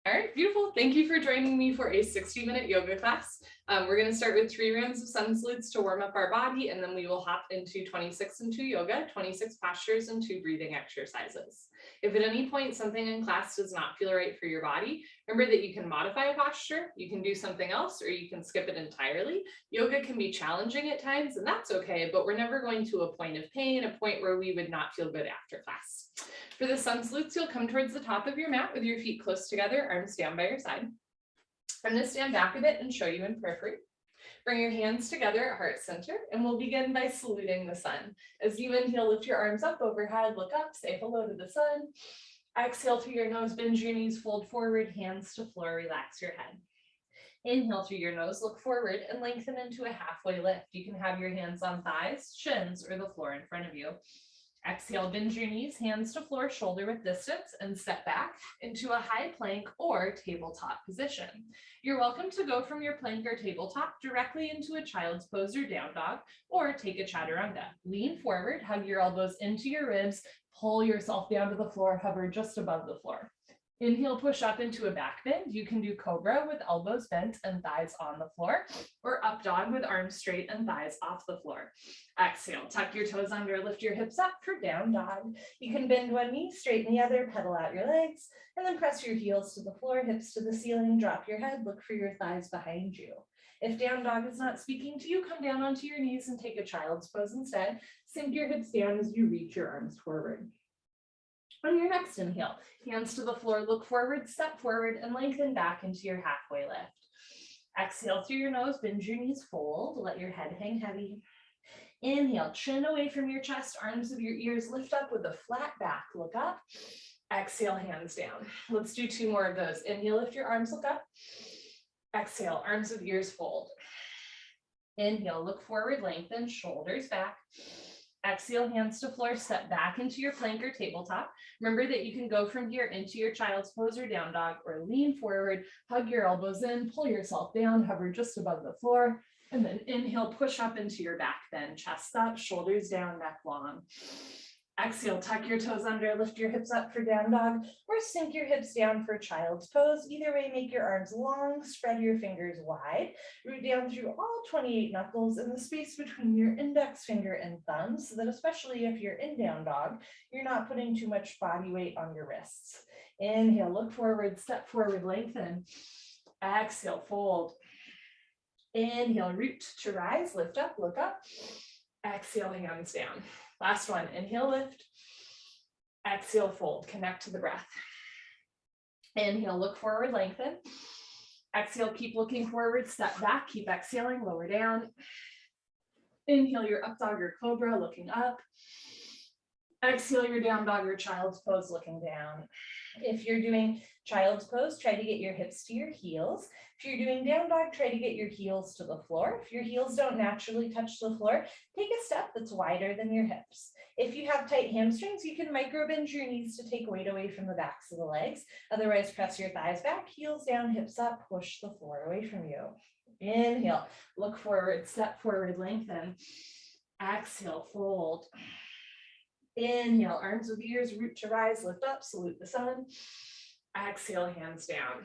All right, beautiful. Thank you for joining me for a 60-minute yoga class. We're going to start with 3 rounds of sun salutes to warm up our body, and then we will hop into 26 and 2 yoga, 26 postures and 2 breathing exercises. If at any point something in class does not feel right for your body, remember that you can modify a posture, you can do something else, or you can skip it entirely. Yoga can be challenging at times, and that's okay, but we're never going to a point of pain, a point where we would not feel good after class. For the sun salutes, you'll come towards the top of your mat with your feet close together, arms down by your side. I'm going to stand back a bit and show you in periphery. Bring your hands together at heart center, and we'll begin by saluting the sun. As you inhale, lift your arms up overhead, look up, say hello to the sun. Exhale through your nose, bend your knees, fold forward, hands to floor, relax your head. Inhale through your nose, look forward, and lengthen into a halfway lift. You can have your hands on thighs, shins, or the floor in front of you. Exhale, bend your knees, hands to floor, shoulder width distance, and step back into a high plank or tabletop position. You're welcome to go from your plank or tabletop directly into a child's pose or down dog, or take a chaturanga. Lean forward, hug your elbows into your ribs, pull yourself down to the floor, hover just above the floor. Inhale, push up into a back bend. You can do cobra with elbows bent and thighs on the floor, or up dog with arms straight and thighs off the floor. Exhale, tuck your toes under, lift your hips up for down dog. You can bend one knee, straighten the other, pedal out your legs, and then press your heels to the floor, hips to the ceiling, drop your head, look for your thighs behind you. If down dog is not speaking to you, come down onto your knees and take a child's pose instead. Sink your hips down as you reach your arms forward. On your next inhale, hands to the floor, look forward, step forward, and lengthen back into your halfway lift. Exhale through your nose, bend your knees, fold, let your head hang heavy. Inhale, chin away from your chest, arms of your ears, lift up with a flat back, look up. Exhale, hands down. Let's do 2 more of those. Inhale, lift your arms, look up. Exhale, arms with ears, fold. Inhale, look forward, lengthen, shoulders back. Exhale, hands to floor, step back into your plank or tabletop. Remember that you can go from here into your child's pose or down dog, or lean forward, hug your elbows in, pull yourself down, hover just above the floor, and then inhale, push up into your back bend, chest up, shoulders down, neck long. Exhale, tuck your toes under, lift your hips up for down dog, or sink your hips down for child's pose. Either way, make your arms long, spread your fingers wide, root down through all 28 knuckles in the space between your index finger and thumb, so that especially if you're in down dog, you're not putting too much body weight on your wrists. Inhale, look forward, step forward, lengthen. Exhale, fold. Inhale, root to rise, lift up, look up. Exhale, hands down. Last one, inhale, lift. Exhale, fold, connect to the breath. Inhale, look forward, lengthen. Exhale, keep looking forward, step back, keep exhaling, lower down. Inhale your up dog or cobra, looking up. Exhale your down dog or child's pose, looking down. If you're doing child's pose, try to get your hips to your heels. If you're doing down dog, try to get your heels to the floor. If your heels don't naturally touch the floor, take a step that's wider than your hips. If you have tight hamstrings, you can micro bend your knees to take weight away from the backs of the legs. Otherwise, press your thighs back, heels down, hips up, push the floor away from you. Inhale, look forward, step forward, lengthen. Exhale, fold. Inhale, arms with ears, root to rise, lift up, salute the sun. Exhale, hands down.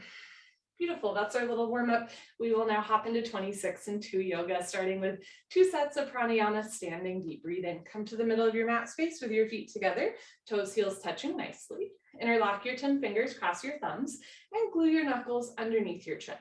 Beautiful, that's our little warm up. We will now hop into 26 and 2 yoga, starting with 2 sets of pranayama, standing, deep breathing. Come to the middle of your mat space with your feet together, toes, heels touching nicely. Interlock your 10 fingers, cross your thumbs, and glue your knuckles underneath your chin.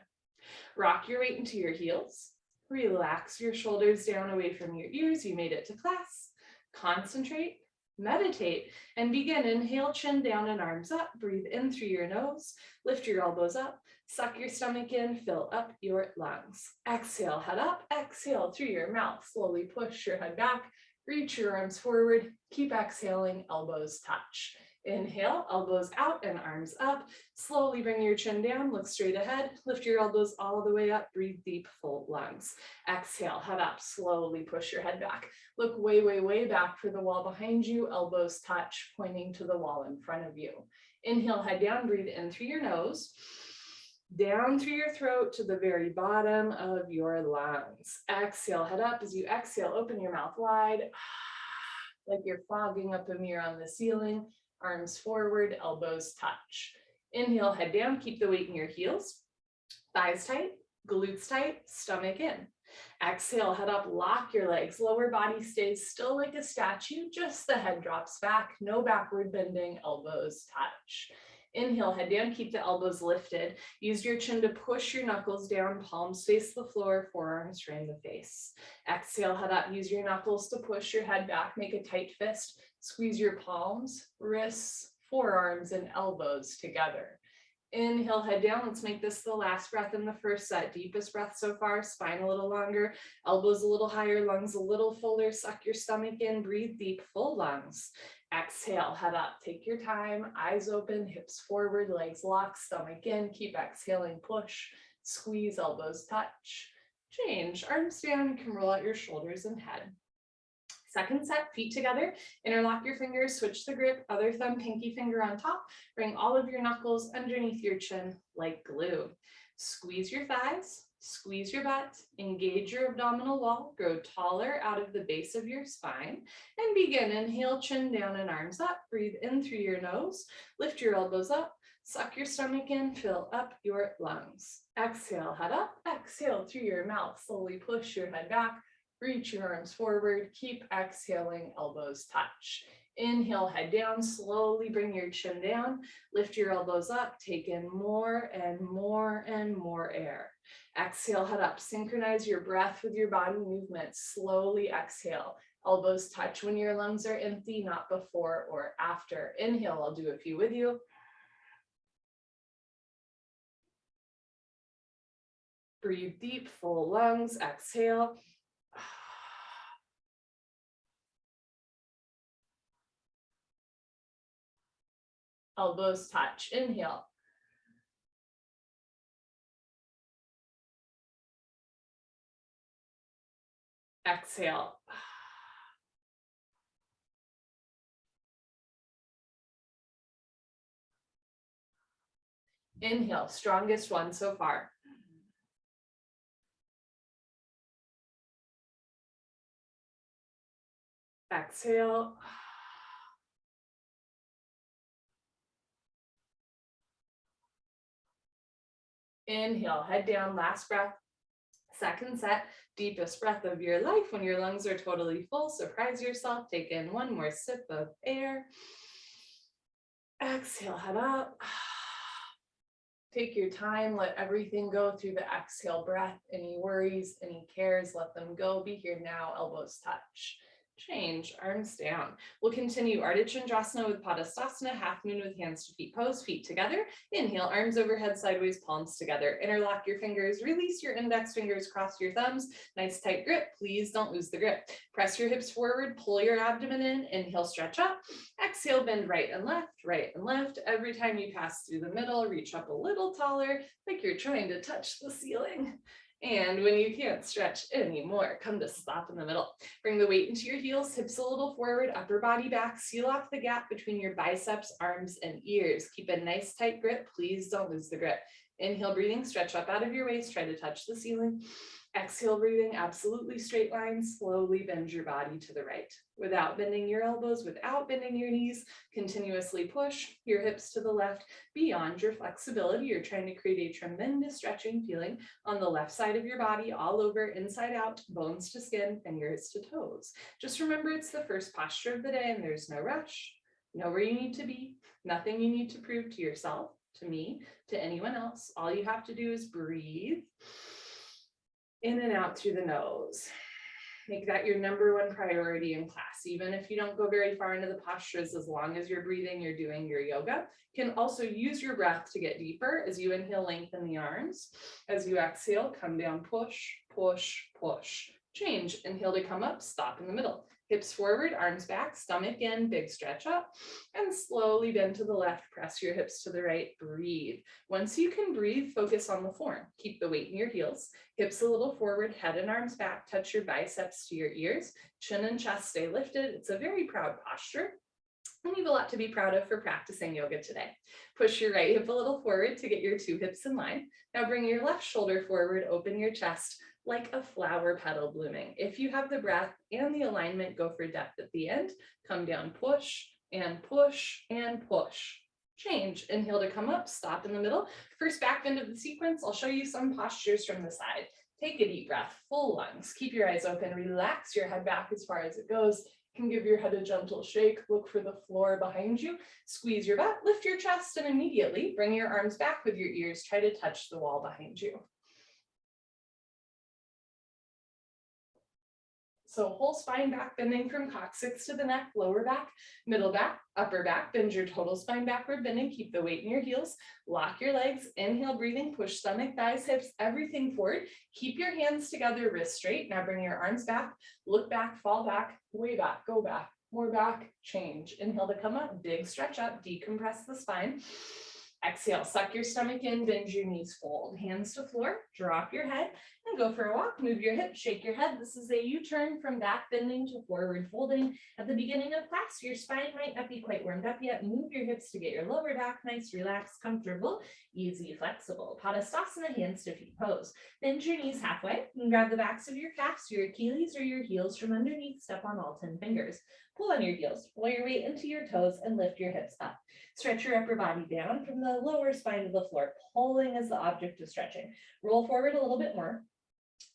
Rock your weight into your heels. Relax your shoulders down away from your ears. You made it to class. Concentrate. Meditate and begin. Inhale, chin down and arms up. Breathe in through your nose. Lift your elbows up. Suck your stomach in. Fill up your lungs. Exhale, head up. Exhale through your mouth. Slowly push your head back. Reach your arms forward. Keep exhaling. Elbows touch. Inhale, elbows out and arms up. Slowly bring your chin down, look straight ahead, lift your elbows all the way up, breathe deep, full lungs. Exhale, head up, slowly push your head back. Look way, way, way back for the wall behind you, elbows touch, pointing to the wall in front of you. Inhale, head down, breathe in through your nose, down through your throat to the very bottom of your lungs. Exhale, head up. As you exhale, open your mouth wide, like you're fogging up a mirror on the ceiling. Arms forward, elbows touch. Inhale, head down, keep the weight in your heels, thighs tight, glutes tight, stomach in. Exhale, head up, lock your legs, lower body stays still like a statue, just the head drops back, no backward bending, elbows touch. Inhale, head down, keep the elbows lifted. Use your chin to push your knuckles down, palms face the floor, forearms frame the face. Exhale, head up, use your knuckles to push your head back, make a tight fist, squeeze your palms, wrists, forearms, and elbows together. Inhale, head down. Let's make this the last breath in the first set. Deepest breath so far, spine a little longer, elbows a little higher, lungs a little fuller. Suck your stomach in, breathe deep, full lungs. Exhale, head up, take your time, eyes open, hips forward, legs locked, stomach in. Keep exhaling, push, squeeze, elbows touch. Change, arms down, you can roll out your shoulders and head. Second set, feet together, interlock your fingers, switch the grip, other thumb, pinky finger on top, bring all of your knuckles underneath your chin like glue. Squeeze your thighs, squeeze your butt, engage your abdominal wall, grow taller out of the base of your spine, and begin. Inhale, chin down and arms up, breathe in through your nose, lift your elbows up, suck your stomach in, fill up your lungs. Exhale, head up, exhale through your mouth, slowly push your head back, reach your arms forward, keep exhaling, elbows touch. Inhale, head down, slowly bring your chin down, lift your elbows up, take in more and more and more air. Exhale, head up, synchronize your breath with your body movement, slowly exhale. Elbows touch when your lungs are empty, not before or after. Inhale, I'll do a few with you. Breathe deep, full lungs, exhale. Elbows touch, inhale. Exhale. Inhale, strongest one so far. Exhale. Inhale, head down, last breath. Second set, deepest breath of your life. When your lungs are totally full, surprise yourself. Take in one more sip of air. Exhale, head up. Take your time, let everything go through the exhale breath. Any worries, any cares, let them go. Be here now, elbows touch. Change, arms down. We'll continue Ardha Chandrasana with Padasana, half moon with hands to feet pose, feet together. Inhale, arms overhead, sideways, palms together. Interlock your fingers, release your index fingers, cross your thumbs. Nice tight grip, please don't lose the grip. Press your hips forward, pull your abdomen in. Inhale, stretch up. Exhale, bend right and left, right and left. Every time you pass through the middle, reach up a little taller, like you're trying to touch the ceiling. And when you can't stretch anymore, come to stop in the middle. Bring the weight into your heels, hips a little forward, upper body back, seal off the gap between your biceps, arms, and ears. Keep a nice tight grip, please don't lose the grip. Inhale, breathing, stretch up out of your waist, try to touch the ceiling. Exhale, breathing, absolutely straight line, slowly bend your body to the right. Without bending your elbows, without bending your knees, continuously push your hips to the left. Beyond your flexibility, you're trying to create a tremendous stretching feeling on the left side of your body, all over, inside out, bones to skin, fingers to toes. Just remember it's the first posture of the day and there's no rush. Know where you need to be, nothing you need to prove to yourself, to me, to anyone else. All you have to do is breathe in and out through the nose. Make that your number one priority in class. Even if you don't go very far into the postures, as long as you're breathing, you're doing your yoga. You can also use your breath to get deeper. As you inhale, lengthen the arms. As you exhale, come down, push, push, push. Change, inhale to come up, stop in the middle. Hips forward, arms back, stomach in, big stretch up, and slowly bend to the left, press your hips to the right, breathe. Once you can breathe, focus on the form. Keep the weight in your heels, hips a little forward, head and arms back, touch your biceps to your ears, chin and chest stay lifted. It's a very proud posture. And you have a lot to be proud of for practicing yoga today. Push your right hip a little forward to get your two hips in line. Now bring your left shoulder forward, open your chest like a flower petal blooming. If you have the breath and the alignment, go for depth at the end. Come down, push and push and push. change. Inhale to come up, stop in the middle. First back bend of the sequence, I'll show you some postures from the side. Take a deep breath, full lungs. Keep your eyes open, relax your head back as far as it goes. You can give your head a gentle shake, look for the floor behind you, squeeze your butt, lift your chest, and immediately bring your arms back with your ears. Try to touch the wall behind you. So whole spine back bending from coccyx to the neck, lower back, middle back, upper back. Bend your total spine backward bending. Keep the weight in your heels. Lock your legs. Inhale, breathing. Push stomach, thighs, hips, everything forward. Keep your hands together, wrists straight. Now bring your arms back. Look back, fall back, way back, go back, more back, change. Inhale to come up. Big stretch up. Decompress the spine. Exhale, suck your stomach in, bend your knees, fold. Hands to floor, drop your head, and go for a walk. Move your hips, shake your head. This is a U-turn from back bending to forward folding. At the beginning of class, your spine might not be quite warmed up yet. Move your hips to get your lower back nice, relaxed, comfortable, easy, flexible. Padastasana, hands to feet pose. Bend your knees halfway and grab the backs of your calves, your Achilles or your heels from underneath. Step on all 10 fingers. Pull on your heels, pull your weight into your toes and lift your hips up. Stretch your upper body down from the lower spine to the floor. Pulling is the object of stretching. Roll forward a little bit more.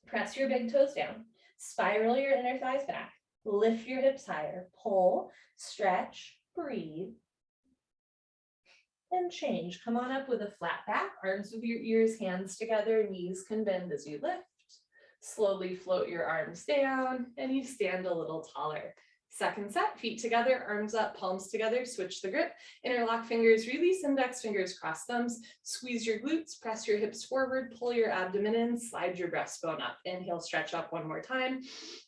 Press your big toes down. Spiral your inner thighs back. Lift your hips higher. Pull, stretch, breathe, and change. Come on up with a flat back, arms with your ears, hands together, knees can bend as you lift. Slowly float your arms down and you stand a little taller. Second set, feet together, arms up, palms together, switch the grip, interlock fingers, release index fingers, cross thumbs, squeeze your glutes, press your hips forward, pull your abdomen in, slide your breastbone up. Inhale, stretch up one more time.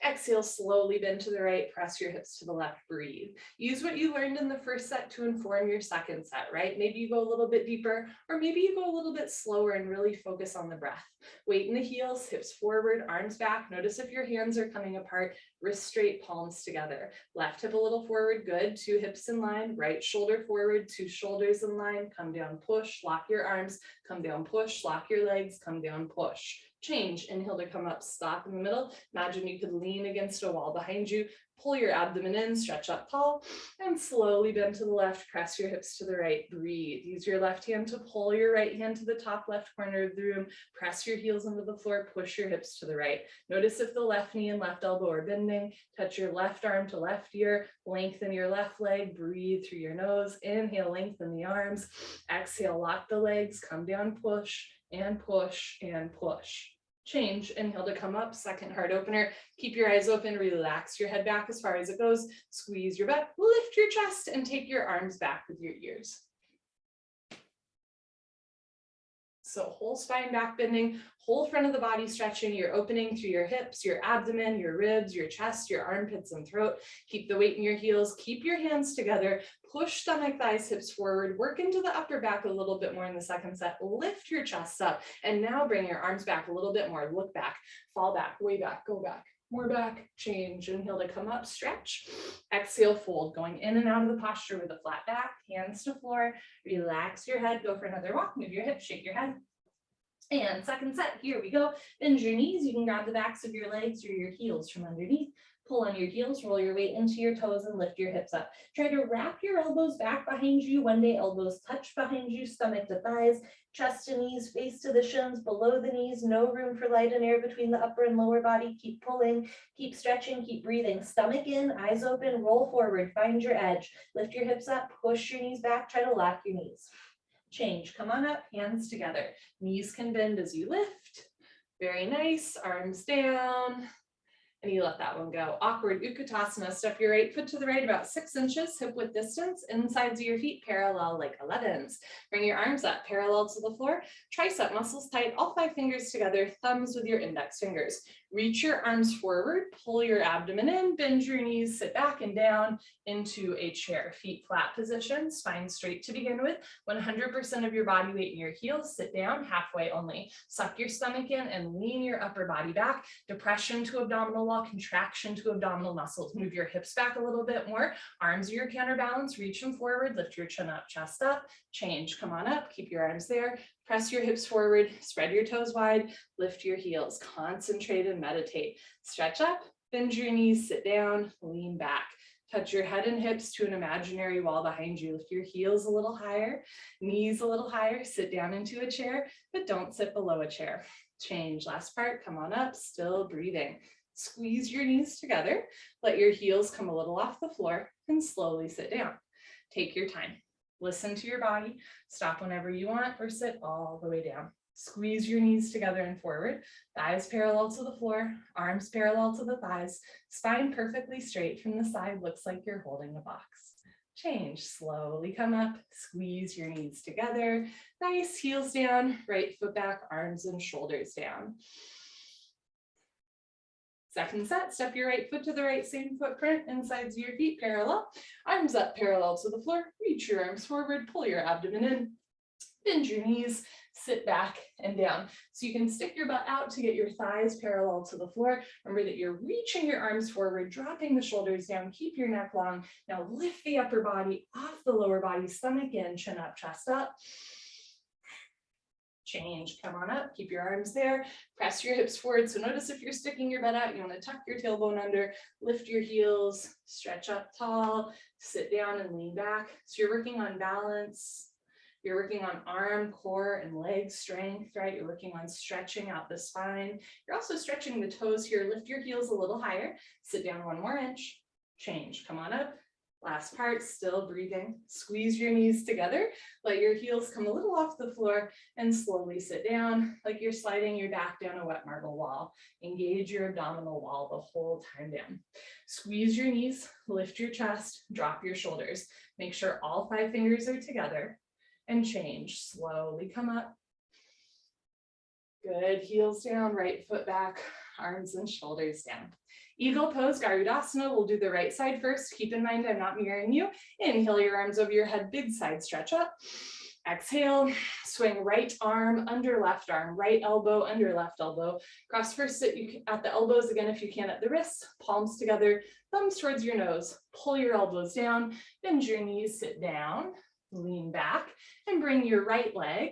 Exhale, slowly bend to the right, press your hips to the left, breathe. Use what you learned in the first set to inform your second set, right? Maybe you go a little bit deeper, or maybe you go a little bit slower and really focus on the breath. Weight in the heels, hips forward, arms back. Notice if your hands are coming apart, wrists straight, palms together. Left hip a little forward, good. 2 hips in line, right shoulder forward, 2 shoulders in line, come down, push, lock your arms, come down, push, lock your legs, come down, push. Change, inhale to come up, stop in the middle. Imagine you could lean against a wall behind you, pull your abdomen in, stretch up tall, and slowly bend to the left, press your hips to the right, breathe. Use your left hand to pull your right hand to the top left corner of the room, press your heels into the floor, push your hips to the right. Notice if the left knee and left elbow are bending, touch your left arm to left ear, lengthen your left leg, breathe through your nose, inhale, lengthen the arms, exhale, lock the legs, come down, push, and push, and push. Change, inhale to come up, second heart opener. Keep your eyes open, relax your head back as far as it goes, squeeze your butt, lift your chest, and take your arms back with your ears. So whole spine back bending, whole front of the body stretching. You're opening through your hips, your abdomen, your ribs, your chest, your armpits and throat. Keep the weight in your heels, keep your hands together, push stomach, thighs, hips forward, work into the upper back a little bit more in the second set, lift your chest up, and now bring your arms back a little bit more, look back, fall back, way back, go back. More back, change, inhale to come up, stretch, exhale, fold, going in and out of the posture with a flat back, hands to floor, relax your head, go for another walk, move your hips, shake your head. And second set, here we go. Bend your knees, you can grab the backs of your legs or your heels from underneath. Pull on your heels, roll your weight into your toes and lift your hips up. Try to wrap your elbows back behind you. One day elbows touch behind you, stomach to thighs, chest to knees, face to the shins, below the knees, no room for light and air between the upper and lower body. Keep pulling, keep stretching, keep breathing. Stomach in, eyes open, roll forward, find your edge. Lift your hips up, push your knees back, try to lock your knees. Change, come on up, hands together. Knees can bend as you lift. Very nice, arms down. And you let that one go. Awkward Ukutasana, step your right foot to the right about 6 inches, hip width distance, insides of your feet parallel like 11s. Bring your arms up parallel to the floor, tricep muscles tight, all 5 fingers together, thumbs with your index fingers. Reach your arms forward, pull your abdomen in, bend your knees, sit back and down into a chair. Feet flat position, spine straight to begin with. 100% of your body weight in your heels, sit down, halfway only. Suck your stomach in and lean your upper body back. Depression to abdominal wall, contraction to abdominal muscles. Move your hips back a little bit more. Arms are your counterbalance, reach them forward, lift your chin up, chest up, change, come on up, keep your arms there. Press your hips forward, spread your toes wide, lift your heels, concentrate and meditate. Stretch up, bend your knees, sit down, lean back. Touch your head and hips to an imaginary wall behind you. Lift your heels a little higher, knees a little higher, sit down into a chair, but don't sit below a chair. Change. Last part, come on up, still breathing. Squeeze your knees together, let your heels come a little off the floor, and slowly sit down. Take your time. Listen to your body, stop whenever you want, or sit all the way down. Squeeze your knees together and forward, thighs parallel to the floor, arms parallel to the thighs, spine perfectly straight from the side, looks like you're holding a box. Change, slowly come up, squeeze your knees together, nice, heels down, right foot back, arms and shoulders down. Second set, step your right foot to the right, same footprint, insides of your feet parallel, arms up parallel to the floor, reach your arms forward, pull your abdomen in, bend your knees, sit back and down. So you can stick your butt out to get your thighs parallel to the floor. Remember that you're reaching your arms forward, dropping the shoulders down, keep your neck long. Now lift the upper body off the lower body, stomach in, chin up, chest up. Change, come on up, keep your arms there, press your hips forward. So notice if you're sticking your butt out, you want to tuck your tailbone under, lift your heels, stretch up tall, sit down and lean back. So you're working on balance. You're working on arm, core, and leg strength, right? You're working on stretching out the spine. You're also stretching the toes here. Lift your heels a little higher. Sit down 1 more inch. Change. Come on up. Last part, still breathing. Squeeze your knees together. Let your heels come a little off the floor and slowly sit down like you're sliding your back down a wet marble wall. Engage your abdominal wall the whole time down. Squeeze your knees, lift your chest, drop your shoulders. Make sure all 5 fingers are together. And change, slowly come up. Good, heels down, right foot back, arms and shoulders down. Eagle pose, Garudasana, we'll do the right side first. Keep in mind I'm not mirroring you. Inhale your arms over your head, big side stretch up. Exhale, swing right arm under left arm, right elbow under left elbow. Cross first sit at the elbows again if you can at the wrists, palms together, thumbs towards your nose. Pull your elbows down, bend your knees, sit down. Lean back and bring your right leg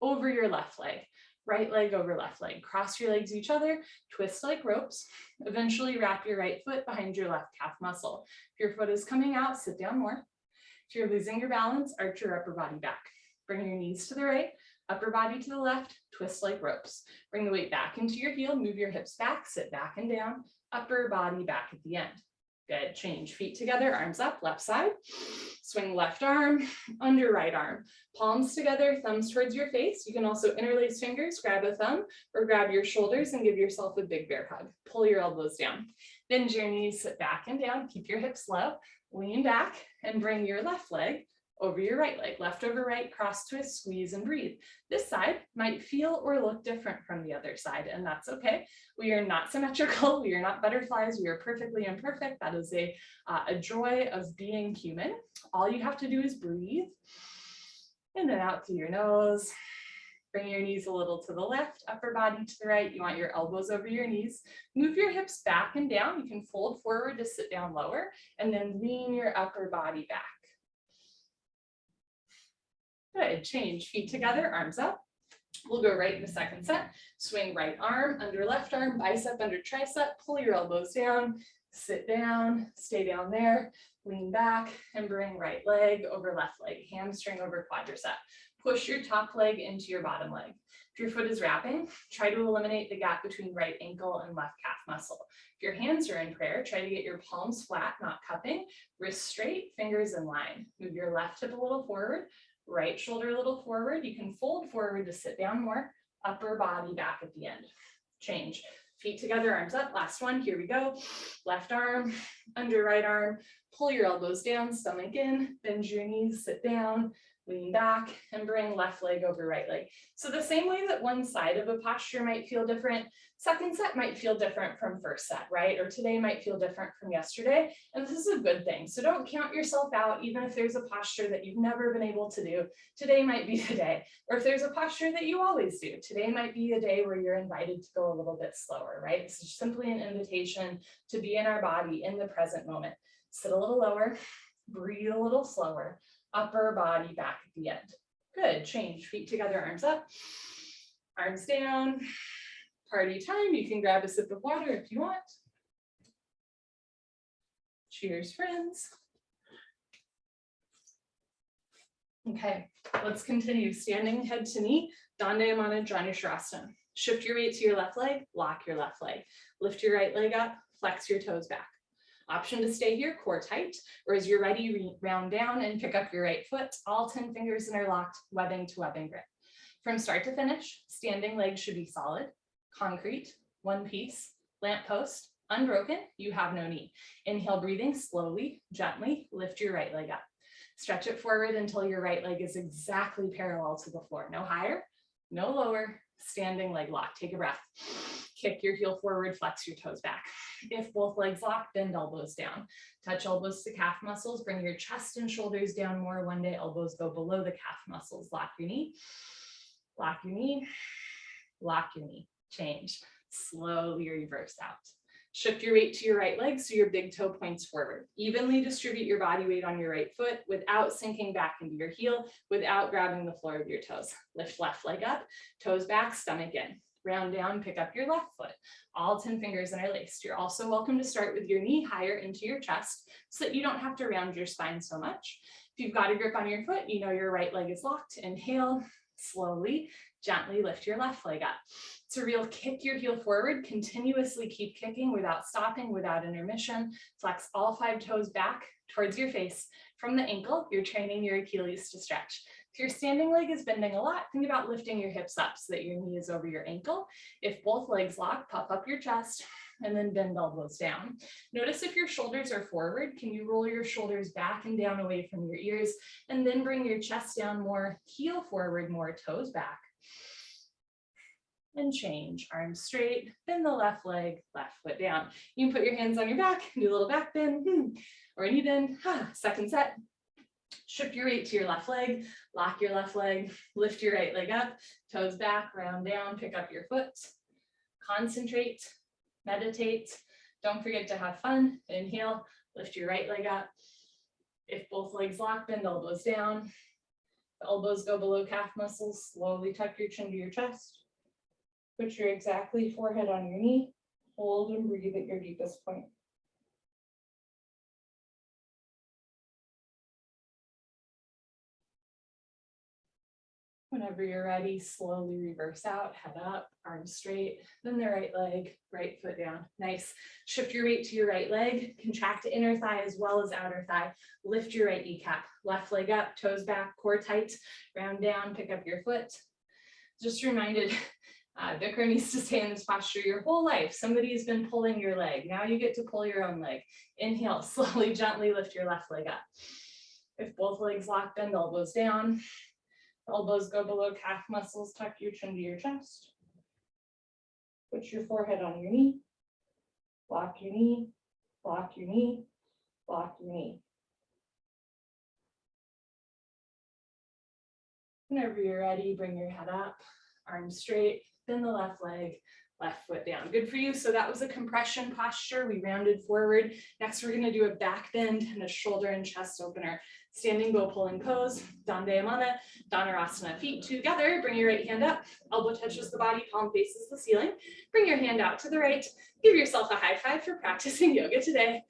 over your left leg. Right leg over left leg. Cross your legs each other, twist like ropes. Eventually wrap your right foot behind your left calf muscle. If your foot is coming out, sit down more. If you're losing your balance, arch your upper body back. Bring your knees to the right, upper body to the left, twist like ropes. Bring the weight back into your heel, move your hips back, sit back and down, upper body back at the end. Good, change, feet together, arms up, left side. Swing left arm, under right arm. Palms together, thumbs towards your face. You can also interlace fingers, grab a thumb, or grab your shoulders and give yourself a big bear hug. Pull your elbows down. Bend your knees, sit back and down, keep your hips low. Lean back and bring your left leg over your right leg. Left over right, cross twist, squeeze and breathe. This side might feel or look different from the other side, and that's okay. We are not symmetrical. We are not butterflies. We are perfectly imperfect. That is a joy of being human. All you have to do is breathe in and out through your nose. Bring your knees a little to the left, upper body to the right. You want your elbows over your knees. Move your hips back and down. You can fold forward to sit down lower, and then lean your upper body back. Good, change, feet together, arms up. We'll go right in the second set. Swing right arm under left arm, bicep under tricep, pull your elbows down, sit down, stay down there, lean back and bring right leg over left leg, hamstring over quadricep. Push your top leg into your bottom leg. If your foot is wrapping, try to eliminate the gap between right ankle and left calf muscle. If your hands are in prayer, try to get your palms flat, not cupping, wrists straight, fingers in line. Move your left hip a little forward, right shoulder a little forward. You can fold forward to sit down more, upper body back at the end. Change, feet together, arms up. Last one, here we go. Left arm, under right arm, pull your elbows down, stomach in, bend your knees, sit down, lean back and bring left leg over right leg. So the same way that one side of a posture might feel different, second set might feel different from first set, right? Or today might feel different from yesterday. And this is a good thing. So don't count yourself out, even if there's a posture that you've never been able to do. Today might be the day. Or if there's a posture that you always do, today might be a day where you're invited to go a little bit slower, right? This is simply an invitation to be in our body in the present moment. Sit a little lower, breathe a little slower. Upper body back at the end. Good, change, feet together, arms up, arms down. Party time, you can grab a sip of water if you want. Cheers, friends. Okay, let's continue. Standing head to knee, Dandayamana Janushrasana. Shift your weight to your left leg, lock your left leg. Lift your right leg up, flex your toes back. Option to stay here, core tight, or as you're ready, round down and pick up your right foot. All 10 fingers interlocked, webbing to webbing grip. From start to finish, standing legs should be solid, concrete, one piece, lamp post, unbroken, you have no knee. Inhale, breathing slowly, gently, lift your right leg up. Stretch it forward until your right leg is exactly parallel to the floor. No higher, no lower, standing leg lock. Take a breath. Kick your heel forward, flex your toes back. If both legs lock, bend elbows down. Touch elbows to calf muscles, bring your chest and shoulders down more. One day elbows go below the calf muscles. Lock your knee, lock your knee, lock your knee. Change. Slowly reverse out. Shift your weight to your right leg so your big toe points forward. Evenly distribute your body weight on your right foot without sinking back into your heel, without grabbing the floor of your toes. Lift left leg up, toes back, stomach in. Round down, pick up your left foot. All 10 fingers interlaced. You're also welcome to start with your knee higher into your chest so that you don't have to round your spine so much. If you've got a grip on your foot, you know your right leg is locked. Inhale, slowly, gently lift your left leg up. It's a real kick your heel forward, continuously keep kicking without stopping, without intermission. Flex all 5 toes back towards your face. From the ankle, you're training your Achilles to stretch. If your standing leg is bending a lot, think about lifting your hips up so that your knee is over your ankle. If both legs lock, puff up your chest and then bend elbows down. Notice if your shoulders are forward, can you roll your shoulders back and down away from your ears and then bring your chest down more, heel forward more, toes back. And change, arms straight, bend the left leg, left foot down. You can put your hands on your back, do a little back bend, or a knee bend. Second set. Shift your weight to your left leg, lock your left leg, lift your right leg up, toes back, round down, pick up your foot. Concentrate, meditate. Don't forget to have fun. Inhale, lift your right leg up. If both legs lock, bend elbows down. The elbows go below calf muscles. Slowly tuck your chin to your chest. Put your exactly forehead on your knee. Hold and breathe at your deepest point. Whenever you're ready, slowly reverse out, head up, arms straight, then the right leg, right foot down. Nice. Shift your weight to your right leg, contract inner thigh as well as outer thigh. Lift your right kneecap, left leg up, toes back, core tight, round down, pick up your foot. Just reminded, Bikram used to stay in this posture your whole life. Somebody's been pulling your leg. Now you get to pull your own leg. Inhale, slowly, gently lift your left leg up. If both legs lock, bend elbows down. Elbows go below calf muscles, tuck your chin to your chest. Put your forehead on your knee. Lock your knee, lock your knee, lock your knee. Whenever you're ready, bring your head up, arms straight, bend the left leg, left foot down. Good for you. So that was a compression posture. We rounded forward. Next, we're going to do a back bend and a shoulder and chest opener. Standing bow pulling pose, Dandayamana, Dhanurasana. Feet together, bring your right hand up, elbow touches the body, palm faces the ceiling. Bring your hand out to the right. Give yourself a high five for practicing yoga today.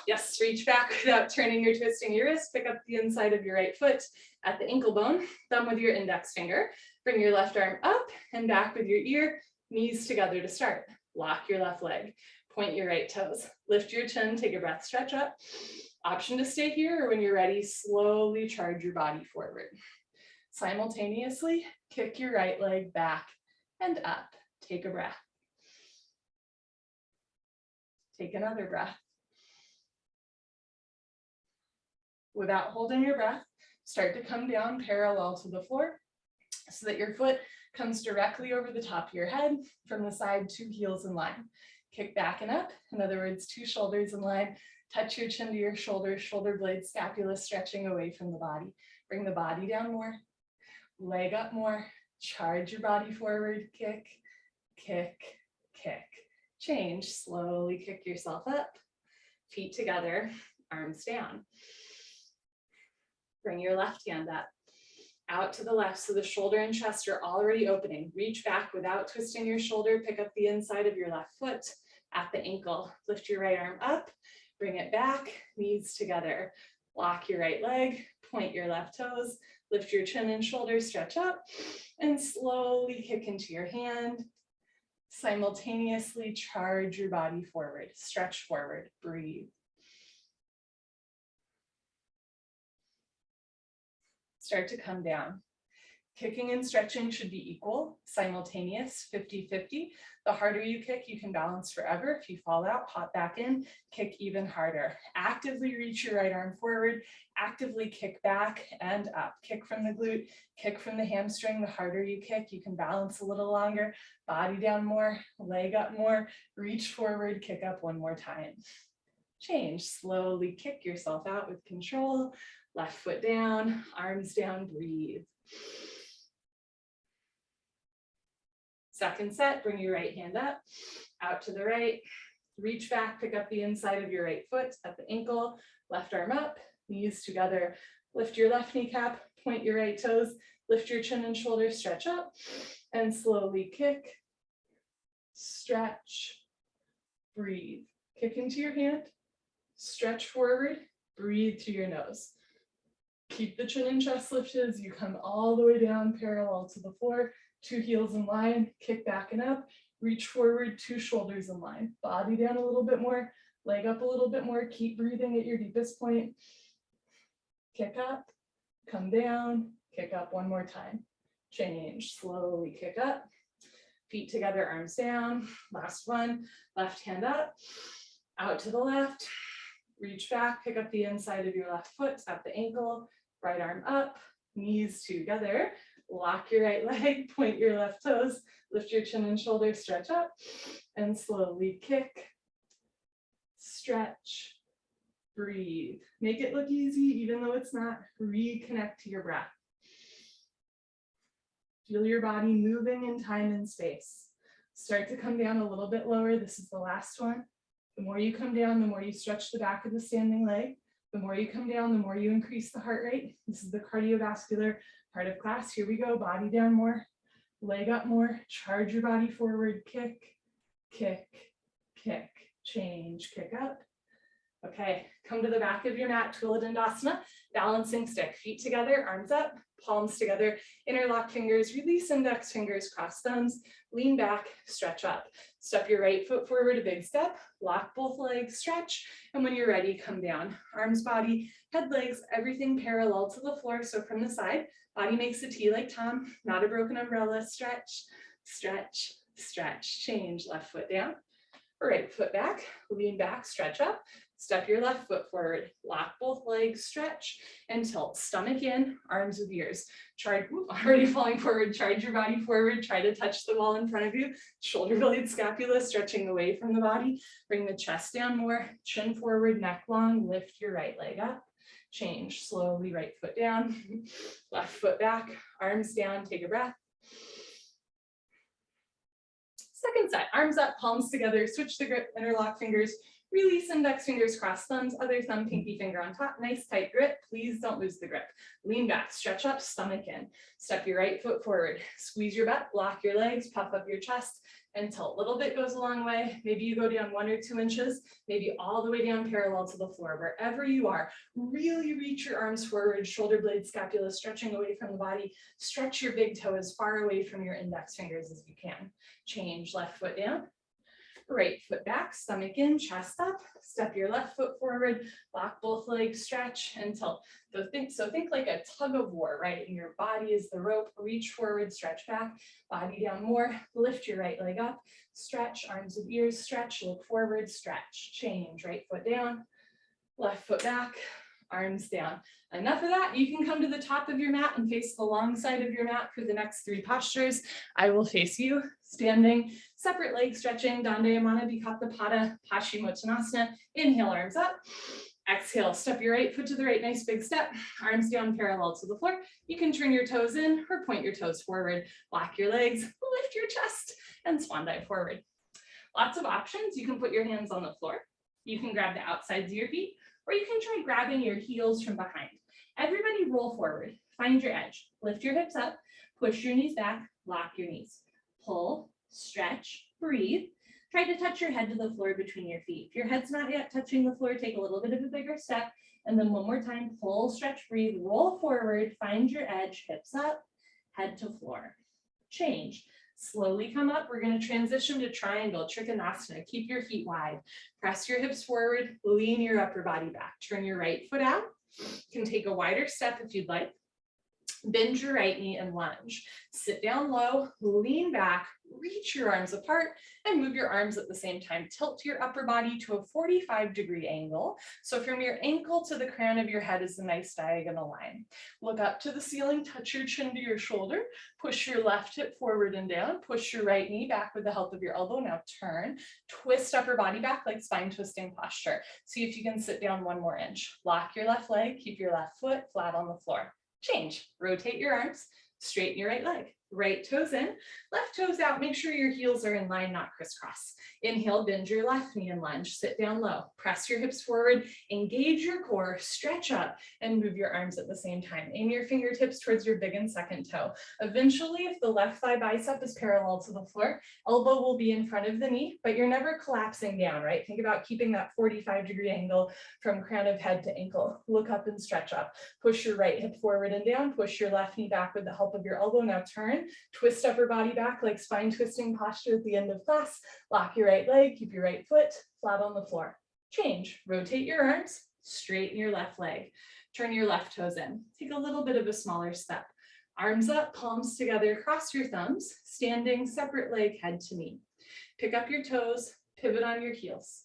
Yes, reach back without turning or twisting your wrist. Pick up the inside of your right foot at the ankle bone, thumb with your index finger. Bring your left arm up and back with your ear, knees together to start. Lock your left leg, point your right toes. Lift your chin, take a breath, stretch up. Option to stay here, or when you're ready, slowly charge your body forward. Simultaneously, kick your right leg back and up. Take a breath. Take another breath. Without holding your breath, start to come down parallel to the floor so that your foot comes directly over the top of your head. From the side, 2 heels in line. Kick back and up. In other words, 2 shoulders in line. Touch your chin to your shoulder, shoulder blades, scapula stretching away from the body. Bring the body down more, leg up more, charge your body forward, kick, kick, kick. Change, slowly kick yourself up, feet together, arms down. Bring your left hand up, out to the left so the shoulder and chest are already opening. Reach back without twisting your shoulder, pick up the inside of your left foot at the ankle. Lift your right arm up, Bring it back, knees together. Lock your right leg, point your left toes, lift your chin and shoulders, stretch up, and slowly kick into your hand. Simultaneously charge your body forward, stretch forward, breathe. Start to come down. Kicking and stretching should be equal, simultaneous, 50-50. The harder you kick, you can balance forever. If you fall out, hop back in, kick even harder. Actively reach your right arm forward, actively kick back and up. Kick from the glute, kick from the hamstring. The harder you kick, you can balance a little longer. Body down more, leg up more, reach forward, kick up one more time. Change, slowly kick yourself out with control. Left foot down, arms down, breathe. Second set, bring your right hand up, out to the right, reach back, pick up the inside of your right foot at the ankle, left arm up, knees together, lift your left kneecap, point your right toes, lift your chin and shoulders, stretch up, and slowly kick, stretch, breathe. Kick into your hand, stretch forward, breathe through your nose. Keep the chin and chest lifted as you come all the way down parallel to the floor. 2 heels in line, kick back and up, reach forward, 2 shoulders in line. Body down a little bit more, leg up a little bit more, keep breathing at your deepest point. Kick up, come down, kick up one more time. Change, slowly kick up, feet together, arms down. Last one, left hand up, out to the left, reach back, pick up the inside of your left foot at the ankle, right arm up, knees together. Lock your right leg, point your left toes, lift your chin and shoulders, stretch up, and slowly kick, stretch, breathe. Make it look easy, even though it's not. Reconnect to your breath. Feel your body moving in time and space. Start to come down a little bit lower. This is the last one. The more you come down, the more you stretch the back of the standing leg. The more you come down, the more you increase the heart rate. This is the cardiovascular part of class. Here we go. Body down more, leg up more, charge your body forward, kick, kick, kick, change, kick up. Okay, come to the back of your mat, Dandasana, balancing stick, feet together, arms up, palms together, interlock fingers, release index fingers, cross thumbs, lean back, stretch up. Step your right foot forward, a big step, lock both legs, stretch, and when you're ready, come down. Arms, body, head, legs, everything parallel to the floor, so from the side, body makes a T like Tom, not a broken umbrella, stretch, stretch, stretch, change, left foot down, right foot back, lean back, stretch up, step your left foot forward, lock both legs, stretch, and tilt. Stomach in, arms with ears. Already falling forward, charge your body forward, try to touch the wall in front of you, shoulder blade, scapula stretching away from the body. Bring the chest down more, chin forward, neck long, lift your right leg up. Change, slowly right foot down, left foot back, arms down, take a breath. Second set, arms up, palms together, switch the grip, interlock fingers, release index fingers, cross thumbs, other thumb, pinky finger on top, nice tight grip, please don't lose the grip. Lean back, stretch up, stomach in, step your right foot forward, squeeze your butt, lock your legs, puff up your chest, and tilt. Little bit goes a long way. Maybe you go down 1 or 2 inches, maybe all the way down parallel to the floor. Wherever you are, really reach your arms forward, shoulder blade, scapula stretching away from the body. Stretch your big toe as far away from your index fingers as you can. Change, left foot down, right foot back, stomach in, chest up, step your left foot forward, lock both legs, stretch, and tilt. So think like a tug of war, right? And your body is the rope, reach forward, stretch back, body down more, lift your right leg up, stretch, arms with ears, stretch, look forward, stretch, change, right foot down, left foot back, arms down. Enough of that. You can come to the top of your mat and face the long side of your mat for the next 3 postures. I will face you, standing, separate leg stretching, Dandayamana Vikatapada, Paschimottanasana. Inhale, arms up. Exhale, step your right foot to the right, nice big step, arms down parallel to the floor. You can turn your toes in or point your toes forward, lock your legs, lift your chest, and swan dive forward. Lots of options. You can put your hands on the floor. You can grab the outsides of your feet, or you can try grabbing your heels from behind. Everybody roll forward, find your edge, lift your hips up, push your knees back, lock your knees, pull, stretch, breathe, Try to touch your head to the floor between your feet. If your head's not yet touching the floor, take a little bit of a bigger step. And then one more time, pull, stretch, breathe, roll forward, find your edge, hips up, head to floor. Change. Slowly come up. We're going to transition to triangle, Trikonasana. Keep your feet wide. Press your hips forward, lean your upper body back. Turn your right foot out. You can take a wider step if you'd like. Bend your right knee and lunge. Sit down low, lean back, reach your arms apart, and move your arms at the same time. Tilt your upper body to a 45-degree angle. So from your ankle to the crown of your head is a nice diagonal line. Look up to the ceiling, touch your chin to your shoulder, push your left hip forward and down, push your right knee back with the help of your elbow. Now turn, twist upper body back like spine twisting posture. See if you can sit down 1 more inch. Lock your left leg, keep your left foot flat on the floor. Change, rotate your arms, straighten your right leg, right toes in, left toes out. Make sure your heels are in line, not crisscross. Inhale, bend your left knee and lunge, sit down low, press your hips forward, engage your core, stretch up, and move your arms at the same time. Aim your fingertips towards your big and second toe. Eventually, if the left thigh bicep is parallel to the floor, elbow will be in front of the knee, but you're never collapsing down, right? Think about keeping that 45-degree angle from crown of head to ankle. Look up and stretch up. Push your right hip forward and down, push your left knee back with the help of your elbow. Now turn, twist upper body back like spine twisting posture at the end of class. Lock your right leg, keep your right foot flat on the floor. Change, rotate your arms, straighten your left leg. Turn your left toes in. Take a little bit of a smaller step. Arms up, palms together, cross your thumbs, standing, separate leg, head to knee. Pick up your toes, pivot on your heels.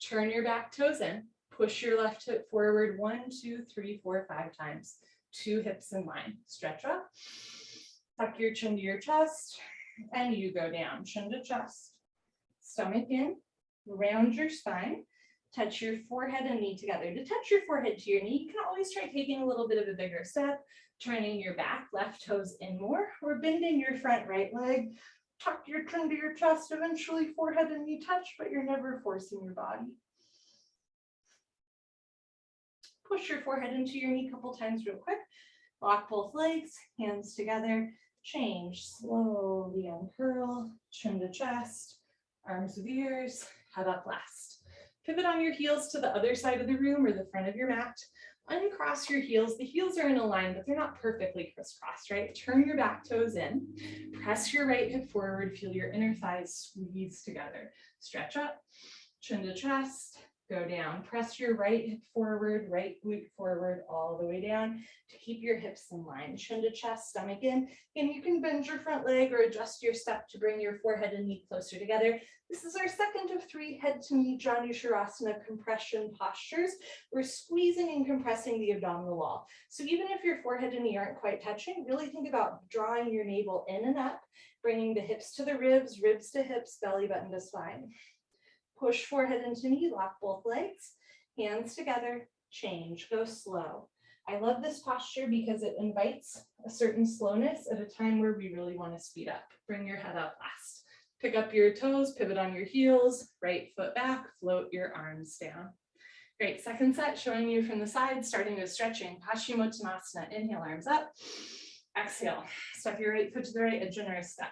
Turn your back toes in, push your left hip forward 1, 2, 3, 4, 5 times. 2 hips in line. Stretch up, tuck your chin to your chest, and you go down, chin to chest. Stomach in, round your spine, touch your forehead and knee together. To touch your forehead to your knee, you can always try taking a little bit of a bigger step, turning your back, left toes in more, or bending your front right leg. Tuck your chin to your chest, eventually forehead and knee touch, but you're never forcing your body. Push your forehead into your knee a couple times real quick. Lock both legs, hands together. Change, slowly uncurl, chin to chest, arms with ears, head up last. Pivot on your heels to the other side of the room or the front of your mat. Uncross your heels. The heels are in a line, but they're not perfectly crisscrossed, right? Turn your back toes in. Press your right hip forward. Feel your inner thighs squeeze together. Stretch up, chin to chest, go down. Press your right hip forward, right glute forward, all the way down to keep your hips in line. Chin to chest, stomach in. And you can bend your front leg or adjust your step to bring your forehead and knee closer together. This is our second of 3 head to knee Janushirasana compression postures. We're squeezing and compressing the abdominal wall. So even if your forehead and knee aren't quite touching, really think about drawing your navel in and up, bringing the hips to the ribs, ribs to hips, belly button to spine. Push forehead into knee, lock both legs, hands together, change, go slow. I love this posture because it invites a certain slowness at a time where we really want to speed up. Bring your head up last. Pick up your toes, pivot on your heels, right foot back, float your arms down. Great, second set, showing you from the side, starting with stretching. Paschimottanasana, inhale, arms up. Exhale, step your right foot to the right, a generous step.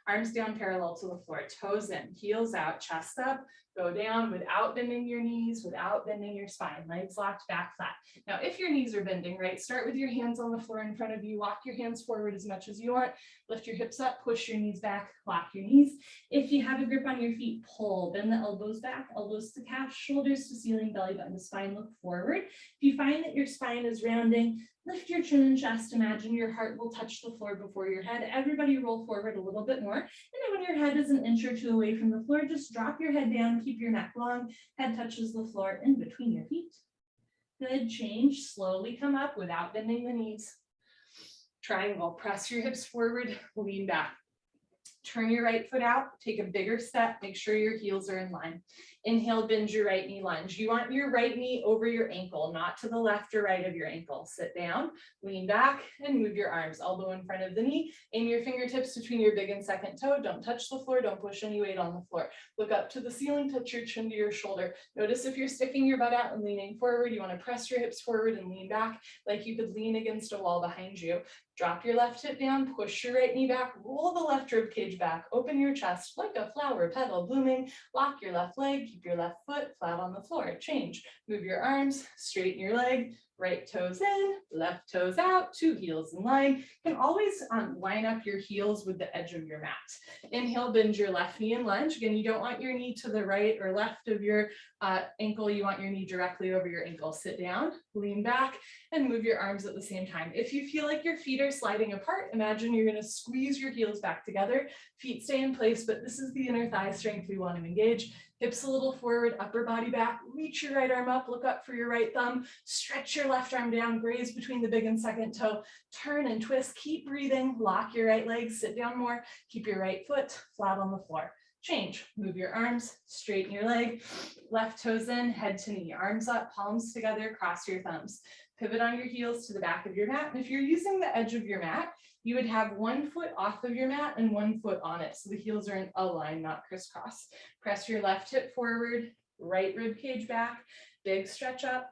Arms down parallel to the floor, toes in, heels out, chest up, go down without bending your knees, without bending your spine, legs locked, back flat. Now, if your knees are bending, right, start with your hands on the floor in front of you, walk your hands forward as much as you want, lift your hips up, push your knees back, lock your knees. If you have a grip on your feet, pull, bend the elbows back, elbows to calf, shoulders to ceiling, belly button to spine, look forward. If you find that your spine is rounding, lift your chin and chest, imagine your heart will touch the floor before your head. Everybody roll forward a little bit more. And then when your head is an inch or two away from the floor, just drop your head down, keep your neck long, head touches the floor in between your feet. Good, change, slowly come up without bending the knees. Triangle, press your hips forward, lean back. Turn your right foot out, take a bigger step, make sure your heels are in line. Inhale, bend your right knee, lunge. You want your right knee over your ankle, not to the left or right of your ankle. Sit down, lean back, and move your arms, elbow in front of the knee. Aim your fingertips between your big and second toe. Don't touch the floor, don't push any weight on the floor. Look up to the ceiling, touch your chin to your shoulder. Notice if you're sticking your butt out and leaning forward, you want to press your hips forward and lean back like you could lean against a wall behind you. Drop your left hip down, push your right knee back, roll the left rib cage cage back, open your chest like a flower petal blooming, lock your left leg, keep your left foot flat on the floor, change, move your arms, straighten your leg, right toes in, left toes out, two heels in line. You can always line up your heels with the edge of your mat. Inhale, bend your left knee and lunge. Again, you don't want your knee to the right or left of your ankle. You want your knee directly over your ankle. Sit down, lean back, and move your arms at the same time. If you feel like your feet are sliding apart, imagine you're going to squeeze your heels back together. Feet stay in place, but this is the inner thigh strength we want to engage. Hips a little forward, upper body back, reach your right arm up, look up for your right thumb, stretch your left arm down, graze between the big and second toe, turn and twist, keep breathing, lock your right leg, sit down more, keep your right foot flat on the floor. Change, move your arms, straighten your leg, left toes in, head to knee, arms up, palms together, cross your thumbs. Pivot on your heels to the back of your mat. And if you're using the edge of your mat, you would have one foot off of your mat and one foot on it. So the heels are in a line, not crisscross. Press your left hip forward, right rib cage back, big stretch up,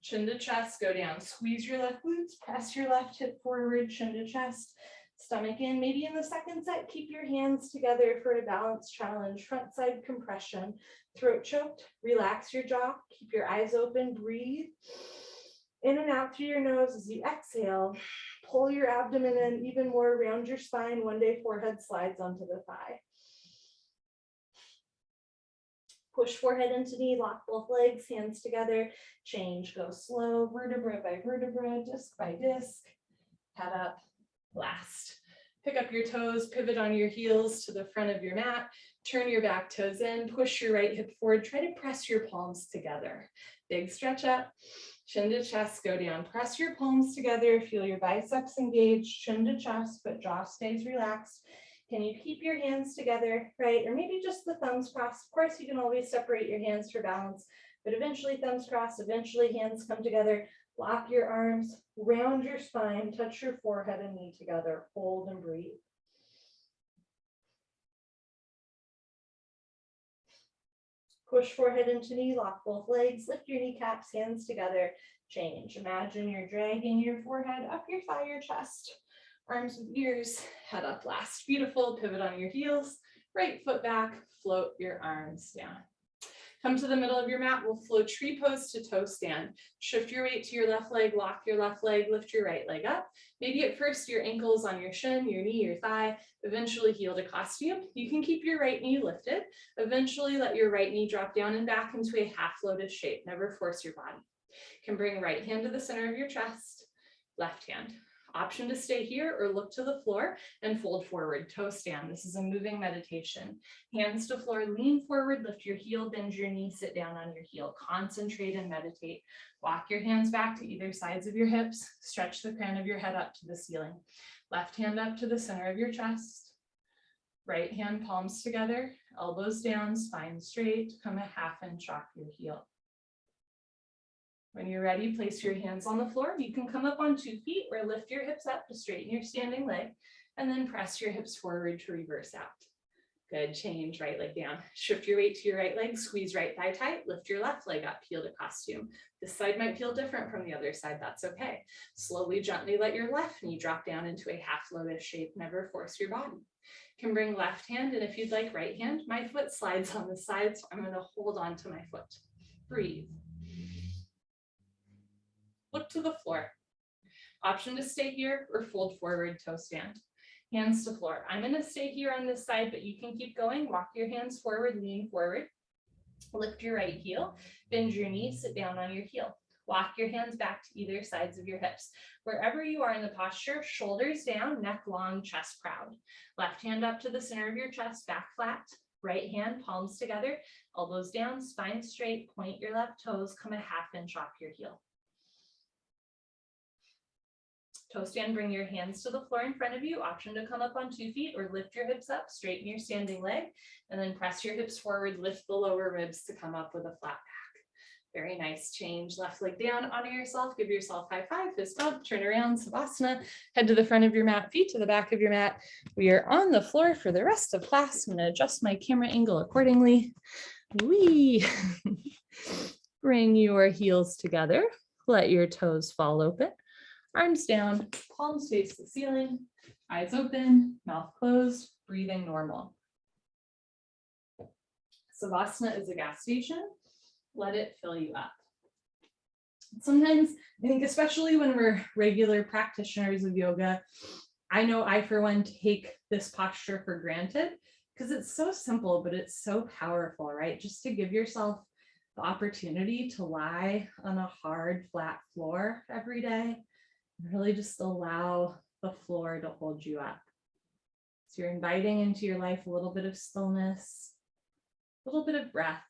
chin to chest, go down. Squeeze your left glutes, press your left hip forward, chin to chest, stomach in. Maybe in the second set, keep your hands together for a balance challenge, front side compression, throat choked, relax your jaw, keep your eyes open, breathe. In and out through your nose as you exhale. Pull your abdomen in even more around your spine. One day forehead slides onto the thigh. Push forehead into knee, lock both legs, hands together. Change, go slow, vertebra by vertebra, disc by disc. Head up, last. Pick up your toes, pivot on your heels to the front of your mat. Turn your back toes in, push your right hip forward. Try to press your palms together. Big stretch up. Chin to chest, go down. Press your palms together. Feel your biceps engaged, chin to chest, but jaw stays relaxed. Can you keep your hands together, right? Or maybe just the thumbs crossed. Of course, you can always separate your hands for balance, but eventually thumbs crossed, eventually hands come together. Lock your arms, round your spine, touch your forehead and knee together. Hold and breathe. Push forehead into knee, lock both legs, lift your kneecaps, hands together, change. Imagine you're dragging your forehead up your thigh, your chest, arms with ears, head up last. Beautiful, pivot on your heels, right foot back, float your arms down. Come to the middle of your mat, we'll flow tree pose to toe stand. Shift your weight to your left leg, lock your left leg, lift your right leg up. Maybe at first your ankle's on your shin, your knee, your thigh, eventually heel to costume. You can keep your right knee lifted. Eventually let your right knee drop down and back into a half lotus shape. Never force your body. You can bring right hand to the center of your chest, left hand. Option to stay here or look to the floor and fold forward, toe stand. This is a moving meditation. Hands to floor, lean forward, lift your heel, bend your knee, sit down on your heel. Concentrate and meditate. Walk your hands back to either sides of your hips. Stretch the crown of your head up to the ceiling. Left hand up to the center of your chest. Right hand palms together, elbows down, spine straight. Come a half inch off your heel. When you're ready, place your hands on the floor. You can come up on 2 feet or lift your hips up to straighten your standing leg, and then press your hips forward to reverse out. Good, change, right leg down. Shift your weight to your right leg, squeeze right thigh tight, lift your left leg up, heel to costume. This side might feel different from the other side, that's okay. Slowly, gently let your left knee drop down into a half lotus shape, never force your body. You can bring left hand, and if you'd like right hand, my foot slides on the side, so I'm gonna hold on to my foot. Breathe. Look to the floor. Option to stay here or fold forward, toe stand. Hands to floor. I'm going to stay here on this side, but you can keep going. Walk your hands forward, lean forward. Lift your right heel, bend your knee, sit down on your heel. Walk your hands back to either sides of your hips. Wherever you are in the posture, shoulders down, neck long, chest proud. Left hand up to the center of your chest, back flat. Right hand, palms together, elbows down, spine straight, point your left toes, come a half inch off your heel. Toe stand, bring your hands to the floor in front of you. Option to come up on 2 feet or lift your hips up, straighten your standing leg, and then press your hips forward, lift the lower ribs to come up with a flat back. Very nice. Change left leg down, honor yourself, give yourself high five, fist bump, turn around, Savasana, head to the front of your mat, feet to the back of your mat. We are on the floor for the rest of class. I'm going to adjust my camera angle accordingly. Wee. Bring your heels together, let your toes fall open. Arms down, palms face the ceiling, eyes open, mouth closed, breathing normal. Savasana is a gas station. Let it fill you up. Sometimes, I think especially when we're regular practitioners of yoga, I know I, for one, take this posture for granted because it's so simple, but it's so powerful, right? Just to give yourself the opportunity to lie on a hard, flat floor every day, and really just allow the floor to hold you up. So you're inviting into your life a little bit of stillness, a little bit of breath,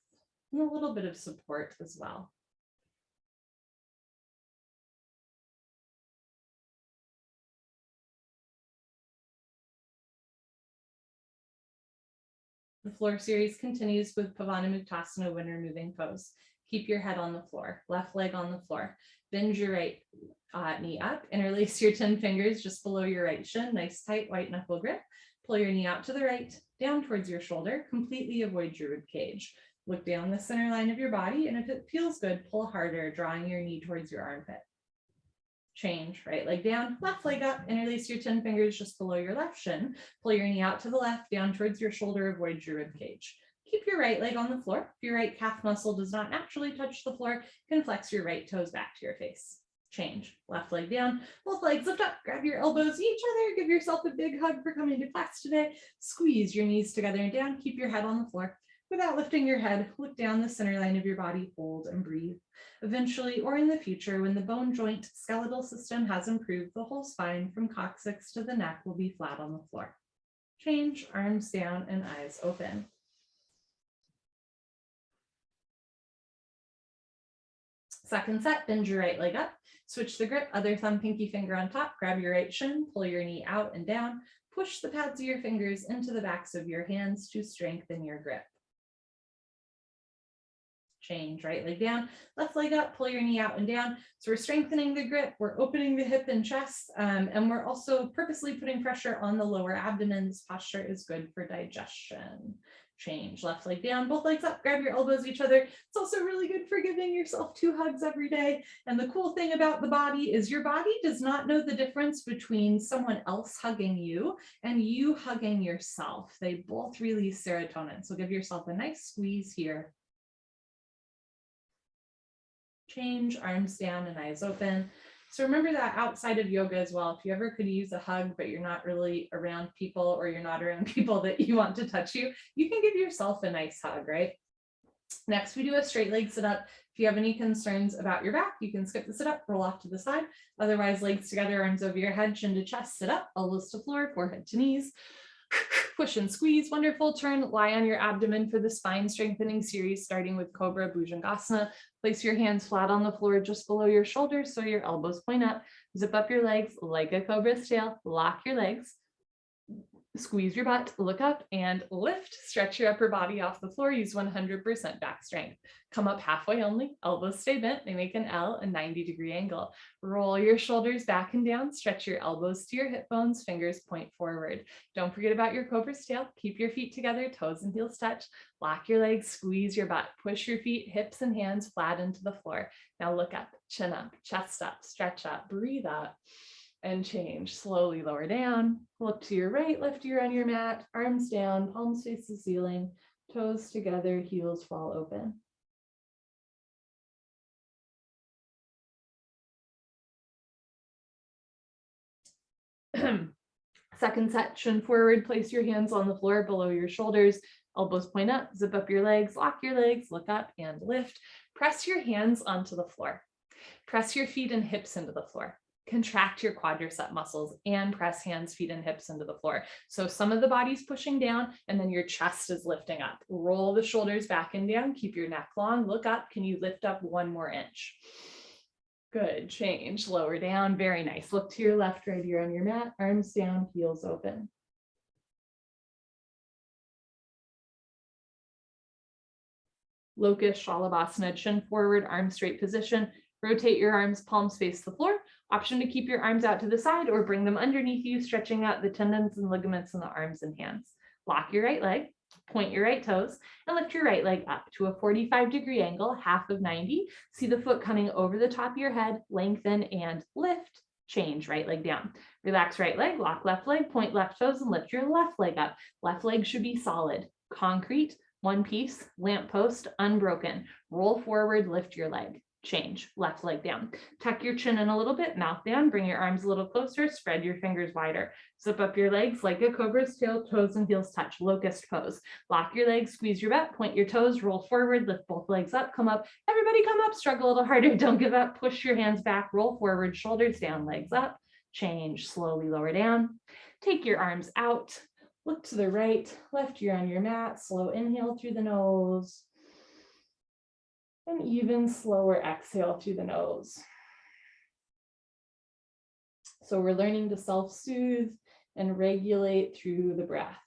and a little bit of support as well. The floor series continues with Pavana Mutasa, winner moving pose. Keep your head on the floor, left leg on the floor. Bend your right knee up, interlace your 10 fingers just below your right shin, nice tight white knuckle grip. Pull your knee out to the right, down towards your shoulder, completely avoid your rib cage. Look down the center line of your body, and if it feels good, pull harder, drawing your knee towards your armpit. Change, right leg down, left leg up, interlace your 10 fingers just below your left shin. Pull your knee out to the left, down towards your shoulder, avoid your rib cage. Keep your right leg on the floor. If your right calf muscle does not naturally touch the floor, you can flex your right toes back to your face. Change, left leg down, both legs lift up, grab your elbows each other, give yourself a big hug for coming to class today. Squeeze your knees together and down, keep your head on the floor. Without lifting your head, look down the center line of your body, hold and breathe. Eventually, or in the future, when the bone joint skeletal system has improved, the whole spine from coccyx to the neck will be flat on the floor. Change, arms down and eyes open. Second set, bend your right leg up, switch the grip, other thumb, pinky finger on top, grab your right shin, pull your knee out and down, push the pads of your fingers into the backs of your hands to strengthen your grip. Change, right leg down, left leg up, pull your knee out and down. So we're strengthening the grip, we're opening the hip and chest, and we're also purposely putting pressure on the lower abdomen. This posture is good for digestion. Change, left leg down, both legs up, grab your elbows each other. It's also really good for giving yourself 2 hugs every day. And the cool thing about the body is your body does not know the difference between someone else hugging you and you hugging yourself. They both release serotonin. So give yourself a nice squeeze here. Change, arms down and eyes open. So remember that outside of yoga as well, if you ever could use a hug, but you're not really around people or you're not around people that you want to touch you, you can give yourself a nice hug, right? Next, we do a straight leg sit up. If you have any concerns about your back, you can skip the sit up, roll off to the side. Otherwise, legs together, arms over your head, chin to chest, sit up, elbows to floor, forehead to knees. Push and squeeze, wonderful. Turn, lie on your abdomen for the spine strengthening series, starting with Cobra Bhujangasana. Place your hands flat on the floor just below your shoulders so your elbows point up. Zip up your legs like a cobra's tail, lock your legs. Squeeze your butt, look up and lift, stretch your upper body off the floor, use 100% back strength. Come up halfway only, elbows stay bent, they make an L, a 90-degree angle. Roll your shoulders back and down, stretch your elbows to your hip bones, fingers point forward. Don't forget about your cobra's tail, keep your feet together, toes and heels touch, lock your legs, squeeze your butt, push your feet, hips and hands flat into the floor. Now look up, chin up, chest up, stretch up, breathe up. And change, slowly lower down, look to your right, left ear on your mat, arms down, palms face the ceiling, toes together, heels fall open. Second set, chin forward, place your hands on the floor below your shoulders, elbows point up, zip up your legs, lock your legs, look up and lift. Press your hands onto the floor. Press your feet and hips into the floor. Contract your quadricep muscles and press hands, feet, and hips into the floor. So some of the body's pushing down and then your chest is lifting up. Roll the shoulders back and down, keep your neck long, look up. Can you lift up 1 more inch? Good, change, lower down, very nice. Look to your left, right ear on your mat, arms down, heels open. Locust Shalabhasana, chin forward, arms straight position. Rotate your arms, palms face the floor. Option to keep your arms out to the side or bring them underneath you, stretching out the tendons and ligaments in the arms and hands. Lock your right leg, point your right toes, and lift your right leg up to a 45-degree angle, half of 90. See the foot coming over the top of your head, lengthen and lift, change, right leg down. Relax right leg, lock left leg, point left toes, and lift your left leg up. Left leg should be solid, concrete, one piece, lamppost, unbroken. Roll forward, lift your leg. Change, left leg down. Tuck your chin in a little bit, mouth down, bring your arms a little closer, spread your fingers wider. Zip up your legs like a cobra's tail, toes and heels touch, locust pose. Lock your legs, squeeze your butt, point your toes, roll forward, lift both legs up, come up. Everybody come up, struggle a little harder, don't give up, push your hands back, roll forward, shoulders down, legs up. Change, slowly lower down. Take your arms out, look to the right, left ear on your mat, slow inhale through the nose. And even slower exhale through the nose. So we're learning to self-soothe and regulate through the breath.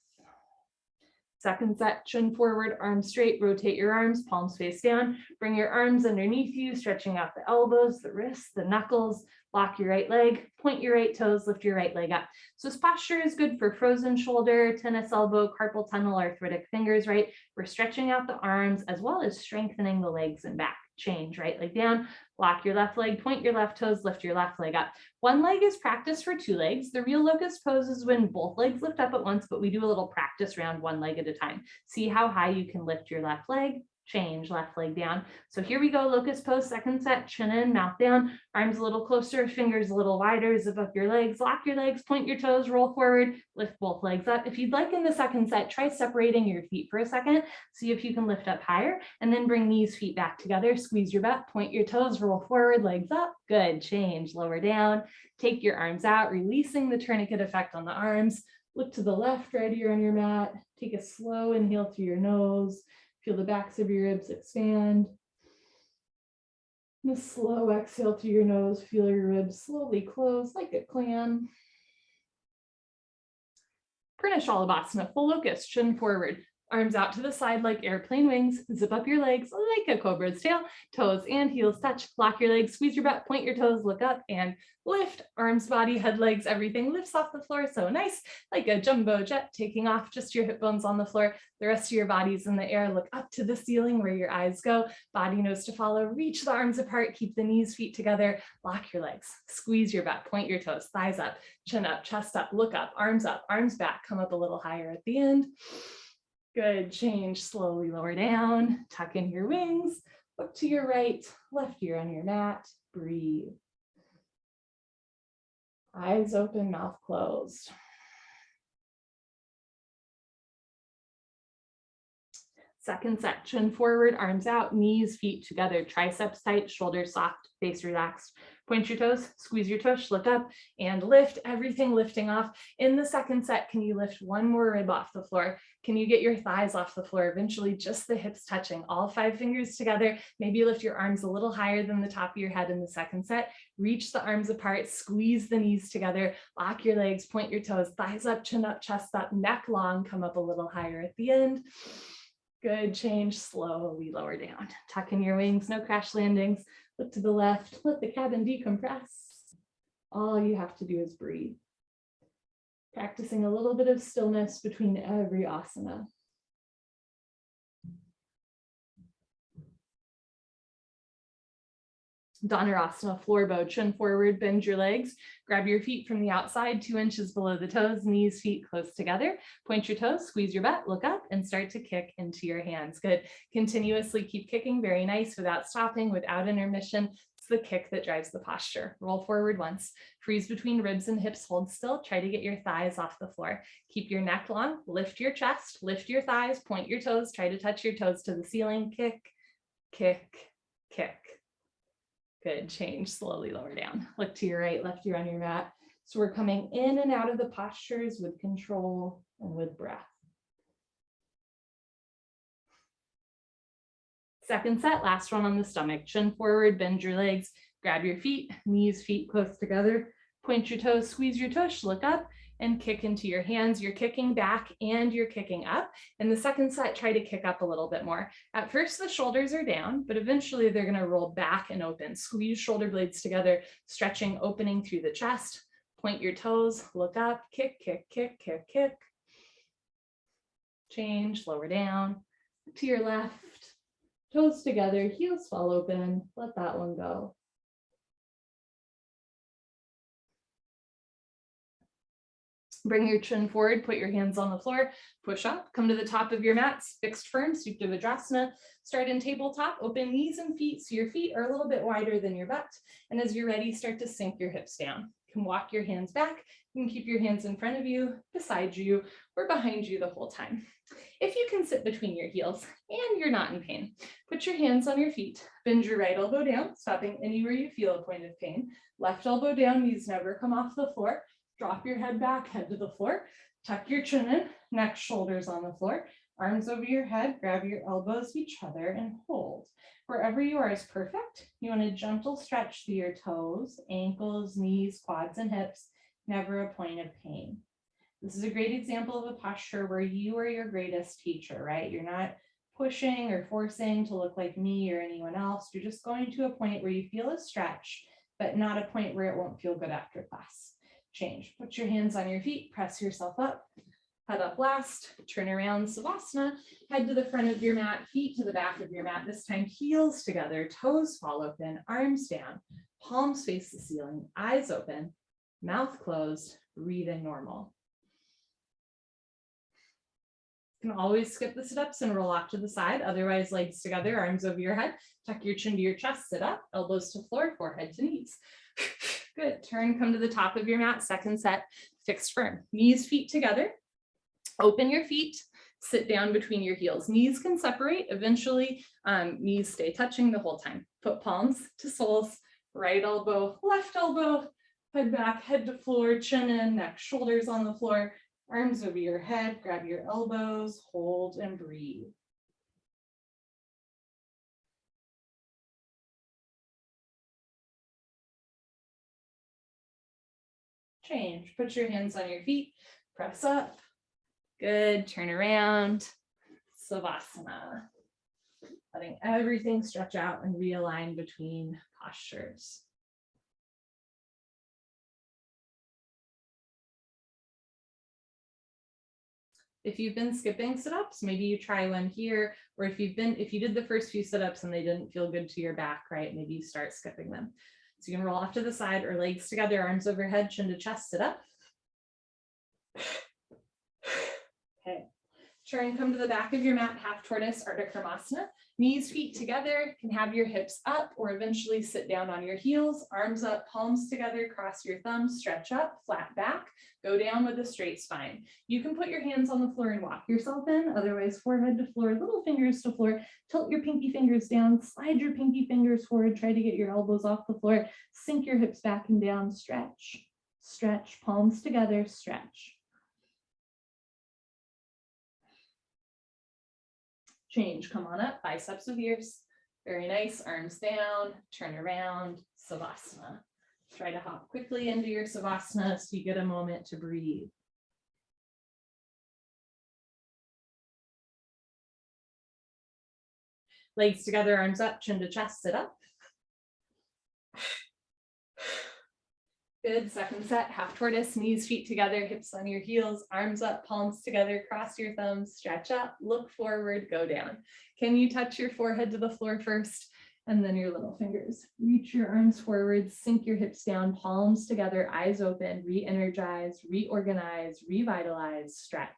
Second set, chin forward, arms straight, rotate your arms, palms face down, bring your arms underneath you, stretching out the elbows, the wrists, the knuckles, lock your right leg, point your right toes, lift your right leg up. So this posture is good for frozen shoulder, tennis elbow, carpal tunnel, arthritic fingers, right? We're stretching out the arms as well as strengthening the legs and back. Change, right leg down, lock your left leg, point your left toes, lift your left leg up. One leg is practice for two legs. The real locust pose is when both legs lift up at once, but we do a little practice round one leg at a time. See how high you can lift your left leg. Change, left leg down. So here we go, locust pose, second set, chin in, mouth down, arms a little closer, fingers a little wider, zip up your legs, lock your legs, point your toes, roll forward, lift both legs up. If you'd like in the second set, try separating your feet for a second, see if you can lift up higher, and then bring knees, feet back together, squeeze your butt, point your toes, roll forward, legs up, good, change, lower down, take your arms out, releasing the tourniquet effect on the arms, look to the left, right ear on your mat, take a slow inhale through your nose, feel the backs of your ribs expand. And a slow exhale through your nose, feel your ribs slowly close like a clam. Pranayama, full locust, chin forward. Arms out to the side like airplane wings. Zip up your legs like a cobra's tail. Toes and heels touch. Lock your legs, squeeze your butt, point your toes, look up and lift. Arms, body, head, legs, everything lifts off the floor. So nice, like a jumbo jet taking off, just your hip bones on the floor. The rest of your body's in the air. Look up to the ceiling where your eyes go. Body knows to follow. Reach the arms apart. Keep the knees, feet together. Lock your legs. Squeeze your butt. Point your toes. Thighs up. Chin up. Chest up. Look up. Arms back. Come up a little higher at the end. Good, change, slowly lower down, tuck in your wings, look to your right, left ear on your mat, breathe. Eyes open, mouth closed. Second set, chin forward, arms out, knees, feet together, triceps tight, shoulders soft, face relaxed. Point your toes, squeeze your tush, look up and lift, everything lifting off. In the second set, can you lift one more rib off the floor? Can you get your thighs off the floor? Eventually just the hips touching, all 5 fingers together. Maybe lift your arms a little higher than the top of your head in the second set. Reach the arms apart, squeeze the knees together, lock your legs, point your toes, thighs up, chin up, chest up, neck long, come up a little higher at the end. Good, change, slowly lower down. Tuck in your wings, no crash landings. Look to the left, let the cabin decompress. All you have to do is breathe. Practicing a little bit of stillness between every asana. Dhanurasana, floor bow, chin forward, bend your legs, grab your feet from the outside, 2 inches below the toes, knees, feet close together, point your toes, squeeze your butt, look up and start to kick into your hands. Good, continuously keep kicking, very nice, without stopping, without intermission. It's the kick that drives the posture. Roll forward once, freeze between ribs and hips, hold still, try to get your thighs off the floor. Keep your neck long, lift your chest, lift your thighs, point your toes, try to touch your toes to the ceiling, kick, kick, kick. Good, change, slowly lower down. Look to your right, left ear on your mat. So we're coming in and out of the postures with control and with breath. Second set, last one on the stomach. Chin forward, bend your legs, grab your feet, knees, feet close together. Point your toes, squeeze your tush, look up and kick into your hands. You're kicking back and you're kicking up. In the second set, try to kick up a little bit more. At first, the shoulders are down, but eventually they're going to roll back and open. Squeeze shoulder blades together, stretching, opening through the chest. Point your toes, look up, kick, kick, kick, kick, kick. Change, lower down to your left. Toes together, heels fall open. Let that one go. Bring your chin forward, put your hands on the floor, push up, come to the top of your mats, fixed firm, Ukutasana. Start in tabletop, open knees and feet so your feet are a little bit wider than your butt. And as you're ready, start to sink your hips down. You can walk your hands back. You can keep your hands in front of you, beside you, or behind you the whole time. If you can sit between your heels and you're not in pain, put your hands on your feet, bend your right elbow down, stopping anywhere you feel a point of pain. Left elbow down, knees never come off the floor. Drop your head back, head to the floor. Tuck your chin in, neck, shoulders on the floor. Arms over your head, grab your elbows each other and hold. Wherever you are is perfect. You want a gentle stretch through your toes, ankles, knees, quads, and hips. Never a point of pain. This is a great example of a posture where you are your greatest teacher, right? You're not pushing or forcing to look like me or anyone else. You're just going to a point where you feel a stretch, but not a point where it won't feel good after class. Change. Put your hands on your feet, press yourself up, head up last, turn around, Savasana, head to the front of your mat, feet to the back of your mat. This time, heels together, toes fall open, arms down, palms face the ceiling, eyes open, mouth closed, breathing normal. You can always skip the sit-ups and roll off to the side. Otherwise, legs together, arms over your head, tuck your chin to your chest, sit up, elbows to floor, forehead to knees. Good. Turn, come to the top of your mat. Second set, fixed firm. Knees, feet together. Open your feet. Sit down between your heels. Knees can separate. Eventually, knees stay touching the whole time. Put palms to soles. Right elbow, left elbow. Head back, head to floor, chin in, neck, shoulders on the floor. Arms over your head. Grab your elbows. Hold and breathe. Change. Put your hands on your feet, press up. Good. Turn around. Savasana. Letting everything stretch out and realign between postures. If you've been skipping sit-ups, maybe you try one here, or if you did the first few sit-ups and they didn't feel good to your back, right? Maybe you start skipping them. So you can roll off to the side or legs together, arms overhead, chin to chest, sit up. Okay. Turn, come to the back of your mat, half tortoise, Ardha Karmasana. Knees, feet together, can have your hips up or eventually sit down on your heels, arms up, palms together, cross your thumbs, stretch up, flat back, go down with a straight spine. You can put your hands on the floor and walk yourself in, otherwise forehead to floor, little fingers to floor, tilt your pinky fingers down, slide your pinky fingers forward, try to get your elbows off the floor, sink your hips back and down, stretch, stretch, palms together, stretch. Change, come on up, biceps with ears. Very nice, arms down, turn around, Savasana. Try to hop quickly into your Savasana so you get a moment to breathe. Legs together, arms up, chin to chest, sit up. Good, second set, half tortoise, knees, feet together, hips on your heels, arms up, palms together, cross your thumbs, stretch up, look forward, go down. Can you touch your forehead to the floor first? And then your little fingers. Reach your arms forward, sink your hips down, palms together, eyes open, re-energize, reorganize, revitalize, stretch.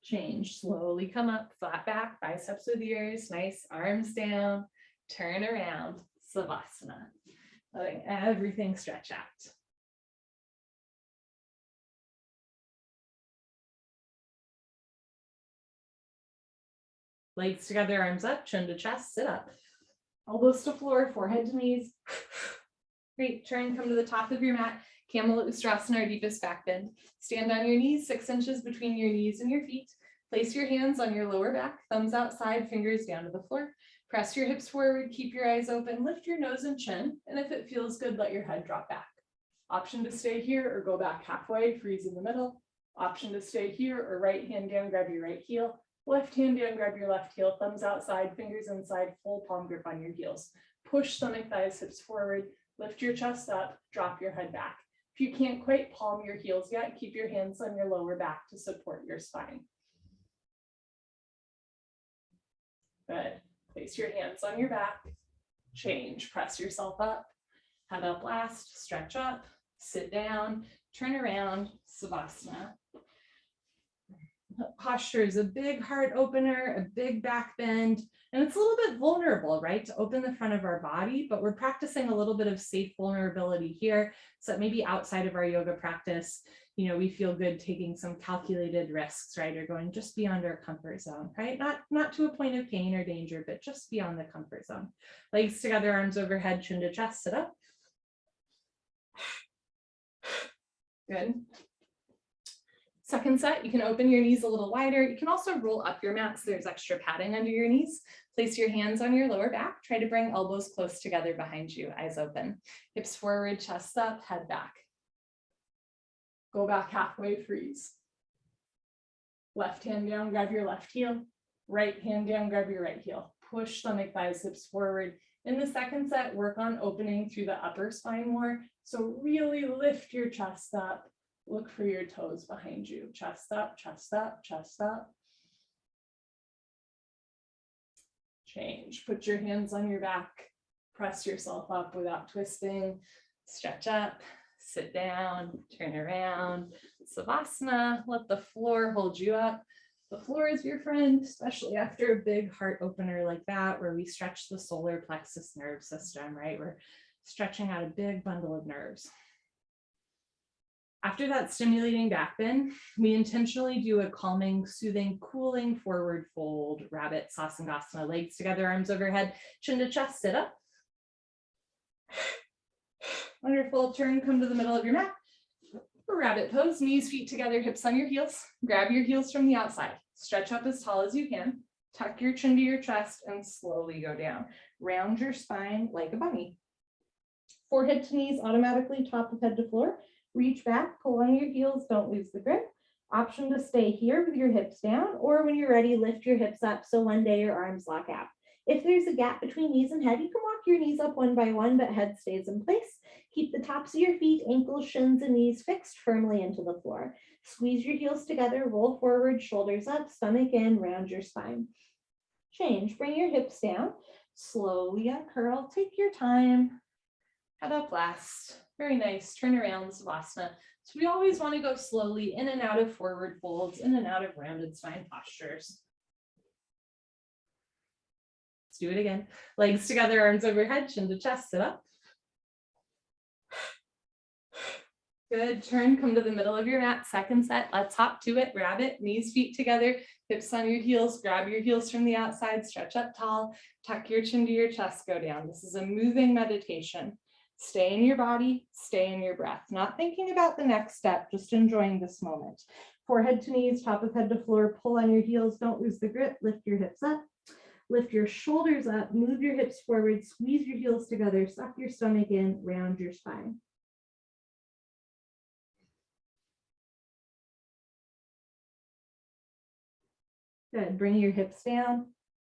Change, slowly come up, flat back, biceps with ears, nice, arms down, turn around, Savasana. Letting everything stretch out. Legs together, arms up, chin to chest, sit up. Elbows to floor, forehead to knees. Great, turn, come to the top of your mat. Camel Ustrasana, or deepest back bend. Stand on your knees, 6 inches between your knees and your feet. Place your hands on your lower back, thumbs outside, fingers down to the floor. Press your hips forward, keep your eyes open, lift your nose and chin, and if it feels good, let your head drop back. Option to stay here or go back halfway, freeze in the middle. Option to stay here or right hand down, grab your right heel. Left hand down, grab your left heel, thumbs outside, fingers inside, full palm grip on your heels. Push stomach, thighs, hips forward, lift your chest up, drop your head back. If you can't quite palm your heels yet, keep your hands on your lower back to support your spine. Good. Place your hands on your back, change, press yourself up, head up last, stretch up, sit down, turn around, Savasana. Posture is a big heart opener, a big back bend, and it's a little bit vulnerable, right, to open the front of our body, but we're practicing a little bit of safe vulnerability here. So that maybe outside of our yoga practice, we feel good taking some calculated risks, right, or going just beyond our comfort zone, right? Not to a point of pain or danger, but just beyond the comfort zone. Legs together, arms overhead, chin to chest, sit up. Good. Second set, you can open your knees a little wider. You can also roll up your mat so there's extra padding under your knees. Place your hands on your lower back. Try to bring elbows close together behind you, eyes open. Hips forward, chest up, head back. Go back halfway, freeze. Left hand down, grab your left heel. Right hand down, grab your right heel. Push stomach, thighs, hips forward. In the second set, work on opening through the upper spine more. So really lift your chest up. Look for your toes behind you. Chest up, chest up, chest up. Change. Put your hands on your back. Press yourself up without twisting. Stretch up, sit down, turn around. Savasana. Let the floor hold you up. The floor is your friend, especially after a big heart opener like that, where we stretch the solar plexus nerve system, right? We're stretching out a big bundle of nerves. After that stimulating back bend, we intentionally do a calming, soothing, cooling forward fold, rabbit sasangasana, legs together, arms overhead, chin to chest, sit up. Wonderful, turn, come to the middle of your mat. Rabbit pose, knees, feet together, hips on your heels. Grab your heels from the outside. Stretch up as tall as you can. Tuck your chin to your chest and slowly go down. Round your spine like a bunny. Forehead to knees, automatically top of head to floor. Reach back, pull on your heels, don't lose the grip. Option to stay here with your hips down, or when you're ready, lift your hips up so one day your arms lock out. If there's a gap between knees and head, you can walk your knees up one by one, but head stays in place. Keep the tops of your feet, ankles, shins, and knees fixed firmly into the floor. Squeeze your heels together, roll forward, shoulders up, stomach in, round your spine. Change, bring your hips down, slowly uncurl, take your time. Head up last. Very nice. Turn around, Savasana. So we always want to go slowly in and out of forward folds, in and out of rounded spine postures. Let's do it again. Legs together, arms overhead, chin to chest, sit up. Good. Turn, come to the middle of your mat. Second set. Let's hop to it. Rabbit, knees, feet together, hips on your heels. Grab your heels from the outside. Stretch up tall. Tuck your chin to your chest. Go down. This is a moving meditation. Stay in your body, stay in your breath, not thinking about the next step, just enjoying this moment. Forehead to knees, top of head to floor, pull on your heels, don't lose the grip, lift your hips up, lift your shoulders up, move your hips forward, squeeze your heels together, suck your stomach in, round your spine. Good, bring your hips down,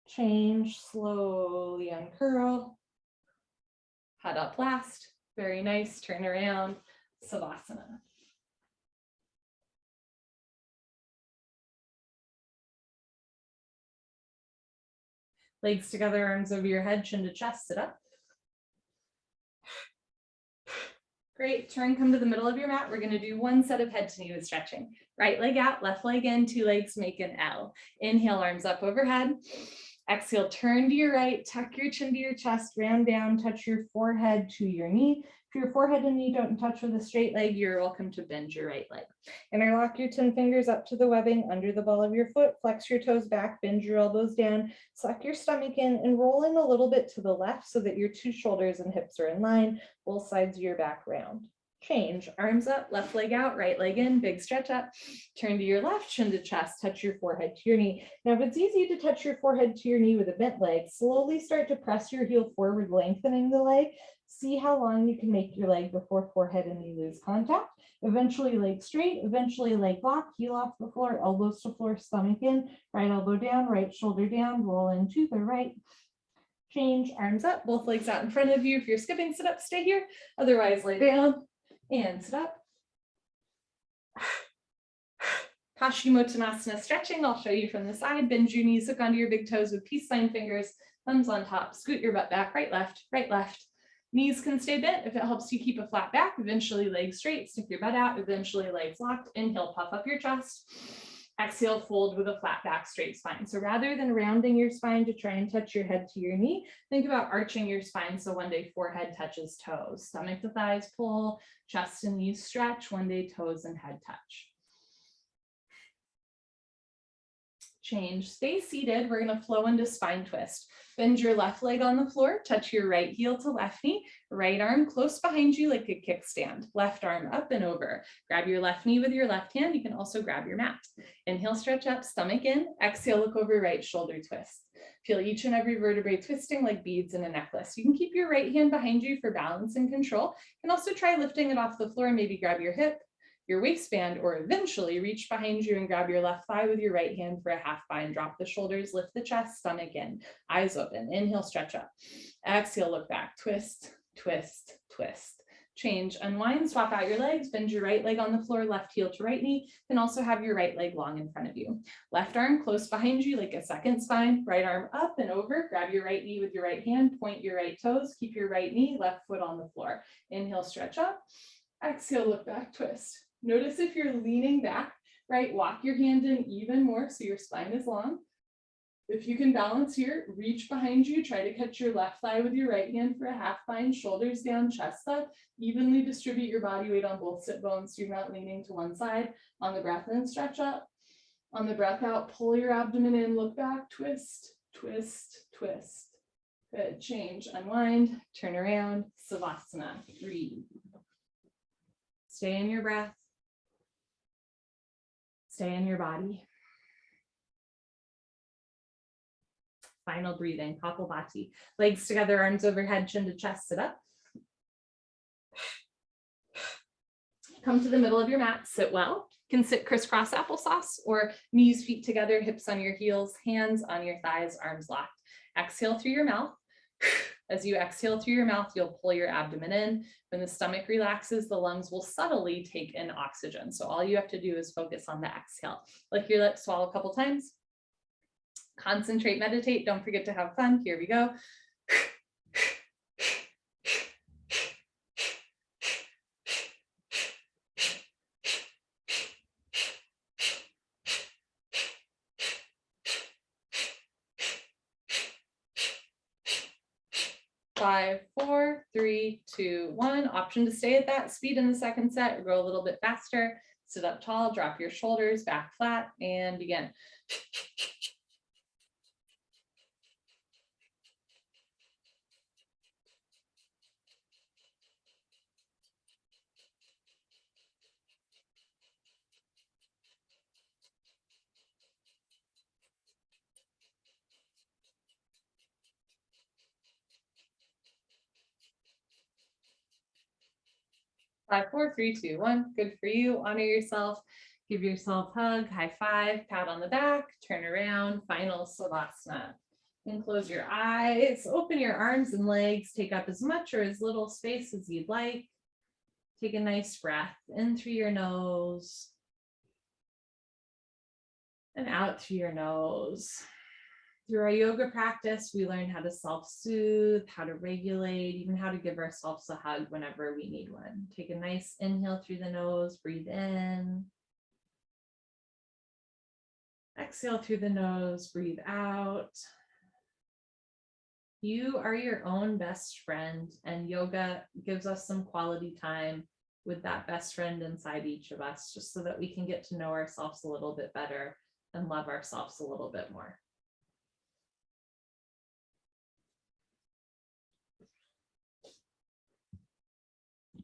change, slowly uncurl. Head up last, very nice, turn around, Savasana. Legs together, arms over your head, chin to chest, sit up. Great, turn, come to the middle of your mat. We're gonna do one set of head to knee with stretching. Right leg out, left leg in, two legs make an L. Inhale, arms up overhead. Exhale, turn to your right, tuck your chin to your chest, round down, touch your forehead to your knee. If your forehead and knee don't touch with a straight leg, you're welcome to bend your right leg. Interlock your 10 fingers up to the webbing under the ball of your foot, flex your toes back, bend your elbows down, suck your stomach in, and roll in a little bit to the left so that your two shoulders and hips are in line, both sides of your back round. Change, arms up, left leg out, right leg in, big stretch up, turn to your left, chin to chest, touch your forehead to your knee. Now, if it's easy to touch your forehead to your knee with a bent leg, slowly start to press your heel forward, lengthening the leg. See how long you can make your leg before forehead and knee lose contact. Eventually leg straight, eventually leg lock, heel off the floor, elbows to floor, stomach in, right elbow down, right shoulder down, roll into the right. Change, arms up, both legs out in front of you. If you're skipping, sit up, stay here. Otherwise, lay down and sit up. Paschimottanasana stretching. I'll show you from the side. Bend your knees, hook onto your big toes with peace sign fingers. Thumbs on top, scoot your butt back, right, left, right, left. Knees can stay bent if it helps you keep a flat back. Eventually legs straight, stick your butt out, eventually legs locked. Inhale, puff up your chest. Exhale, fold with a flat back, straight spine. So rather than rounding your spine to try and touch your head to your knee, think about arching your spine. So one day forehead touches toes, stomach to thighs pull, chest and knees stretch, one day toes and head touch. Change, stay seated. We're going to flow into spine twist. Bend your left leg on the floor, touch your right heel to left knee, right arm close behind you like a kickstand, left arm up and over. Grab your left knee with your left hand. You can also grab your mat. Inhale, stretch up, stomach in. Exhale, look over, right shoulder twist. Feel each and every vertebrae twisting like beads in a necklace. You can keep your right hand behind you for balance and control. You can also try lifting it off the floor and maybe grab your hip, your waistband, or eventually reach behind you and grab your left thigh with your right hand for a half bind. Drop the shoulders, lift the chest, stomach in, eyes open. Inhale, stretch up. Exhale, look back, twist, twist, twist. Change, unwind, swap out your legs, bend your right leg on the floor, left heel to right knee. You can also have your right leg long in front of you. Left arm close behind you like a second spine, right arm up and over. Grab your right knee with your right hand, point your right toes, keep your right knee, left foot on the floor. Inhale, stretch up. Exhale, look back, twist. Notice if you're leaning back, right? Walk your hand in even more so your spine is long. If you can balance here, reach behind you. Try to catch your left thigh with your right hand for a half bind, shoulders down, chest up. Evenly distribute your body weight on both sit bones so you're not leaning to one side. On the breath in, stretch up. On the breath out, pull your abdomen in, look back, twist, twist, twist. Good, change, unwind, turn around, Savasana, breathe. Stay in your breath. Stay in your body. Final breathing, Kapalbhati. Legs together, arms overhead, chin to chest, sit up. Come to the middle of your mat, sit well. You can sit crisscross applesauce or knees, feet together, hips on your heels, hands on your thighs, arms locked. Exhale through your mouth. As you exhale through your mouth, you'll pull your abdomen in. When the stomach relaxes, the lungs will subtly take in oxygen. So all you have to do is focus on the exhale. Lick your lips, swallow a couple times. Concentrate, meditate. Don't forget to have fun. Here we go. 5, 4, 3, 2, 1. Option to stay at that speed in the second set or go a little bit faster. Sit up tall, drop your shoulders back flat, and begin. 5, 4, 3, 2, 1. Good for you. Honor yourself. Give yourself a hug, high five, pat on the back, turn around, final Savasana. And close your eyes, open your arms and legs, take up as much or as little space as you'd like. Take a nice breath in through your nose and out through your nose. Through our yoga practice, we learn how to self-soothe, how to regulate, even how to give ourselves a hug whenever we need one. Take a nice inhale through the nose, breathe in. Exhale through the nose, breathe out. You are your own best friend, and yoga gives us some quality time with that best friend inside each of us, just so that we can get to know ourselves a little bit better and love ourselves a little bit more.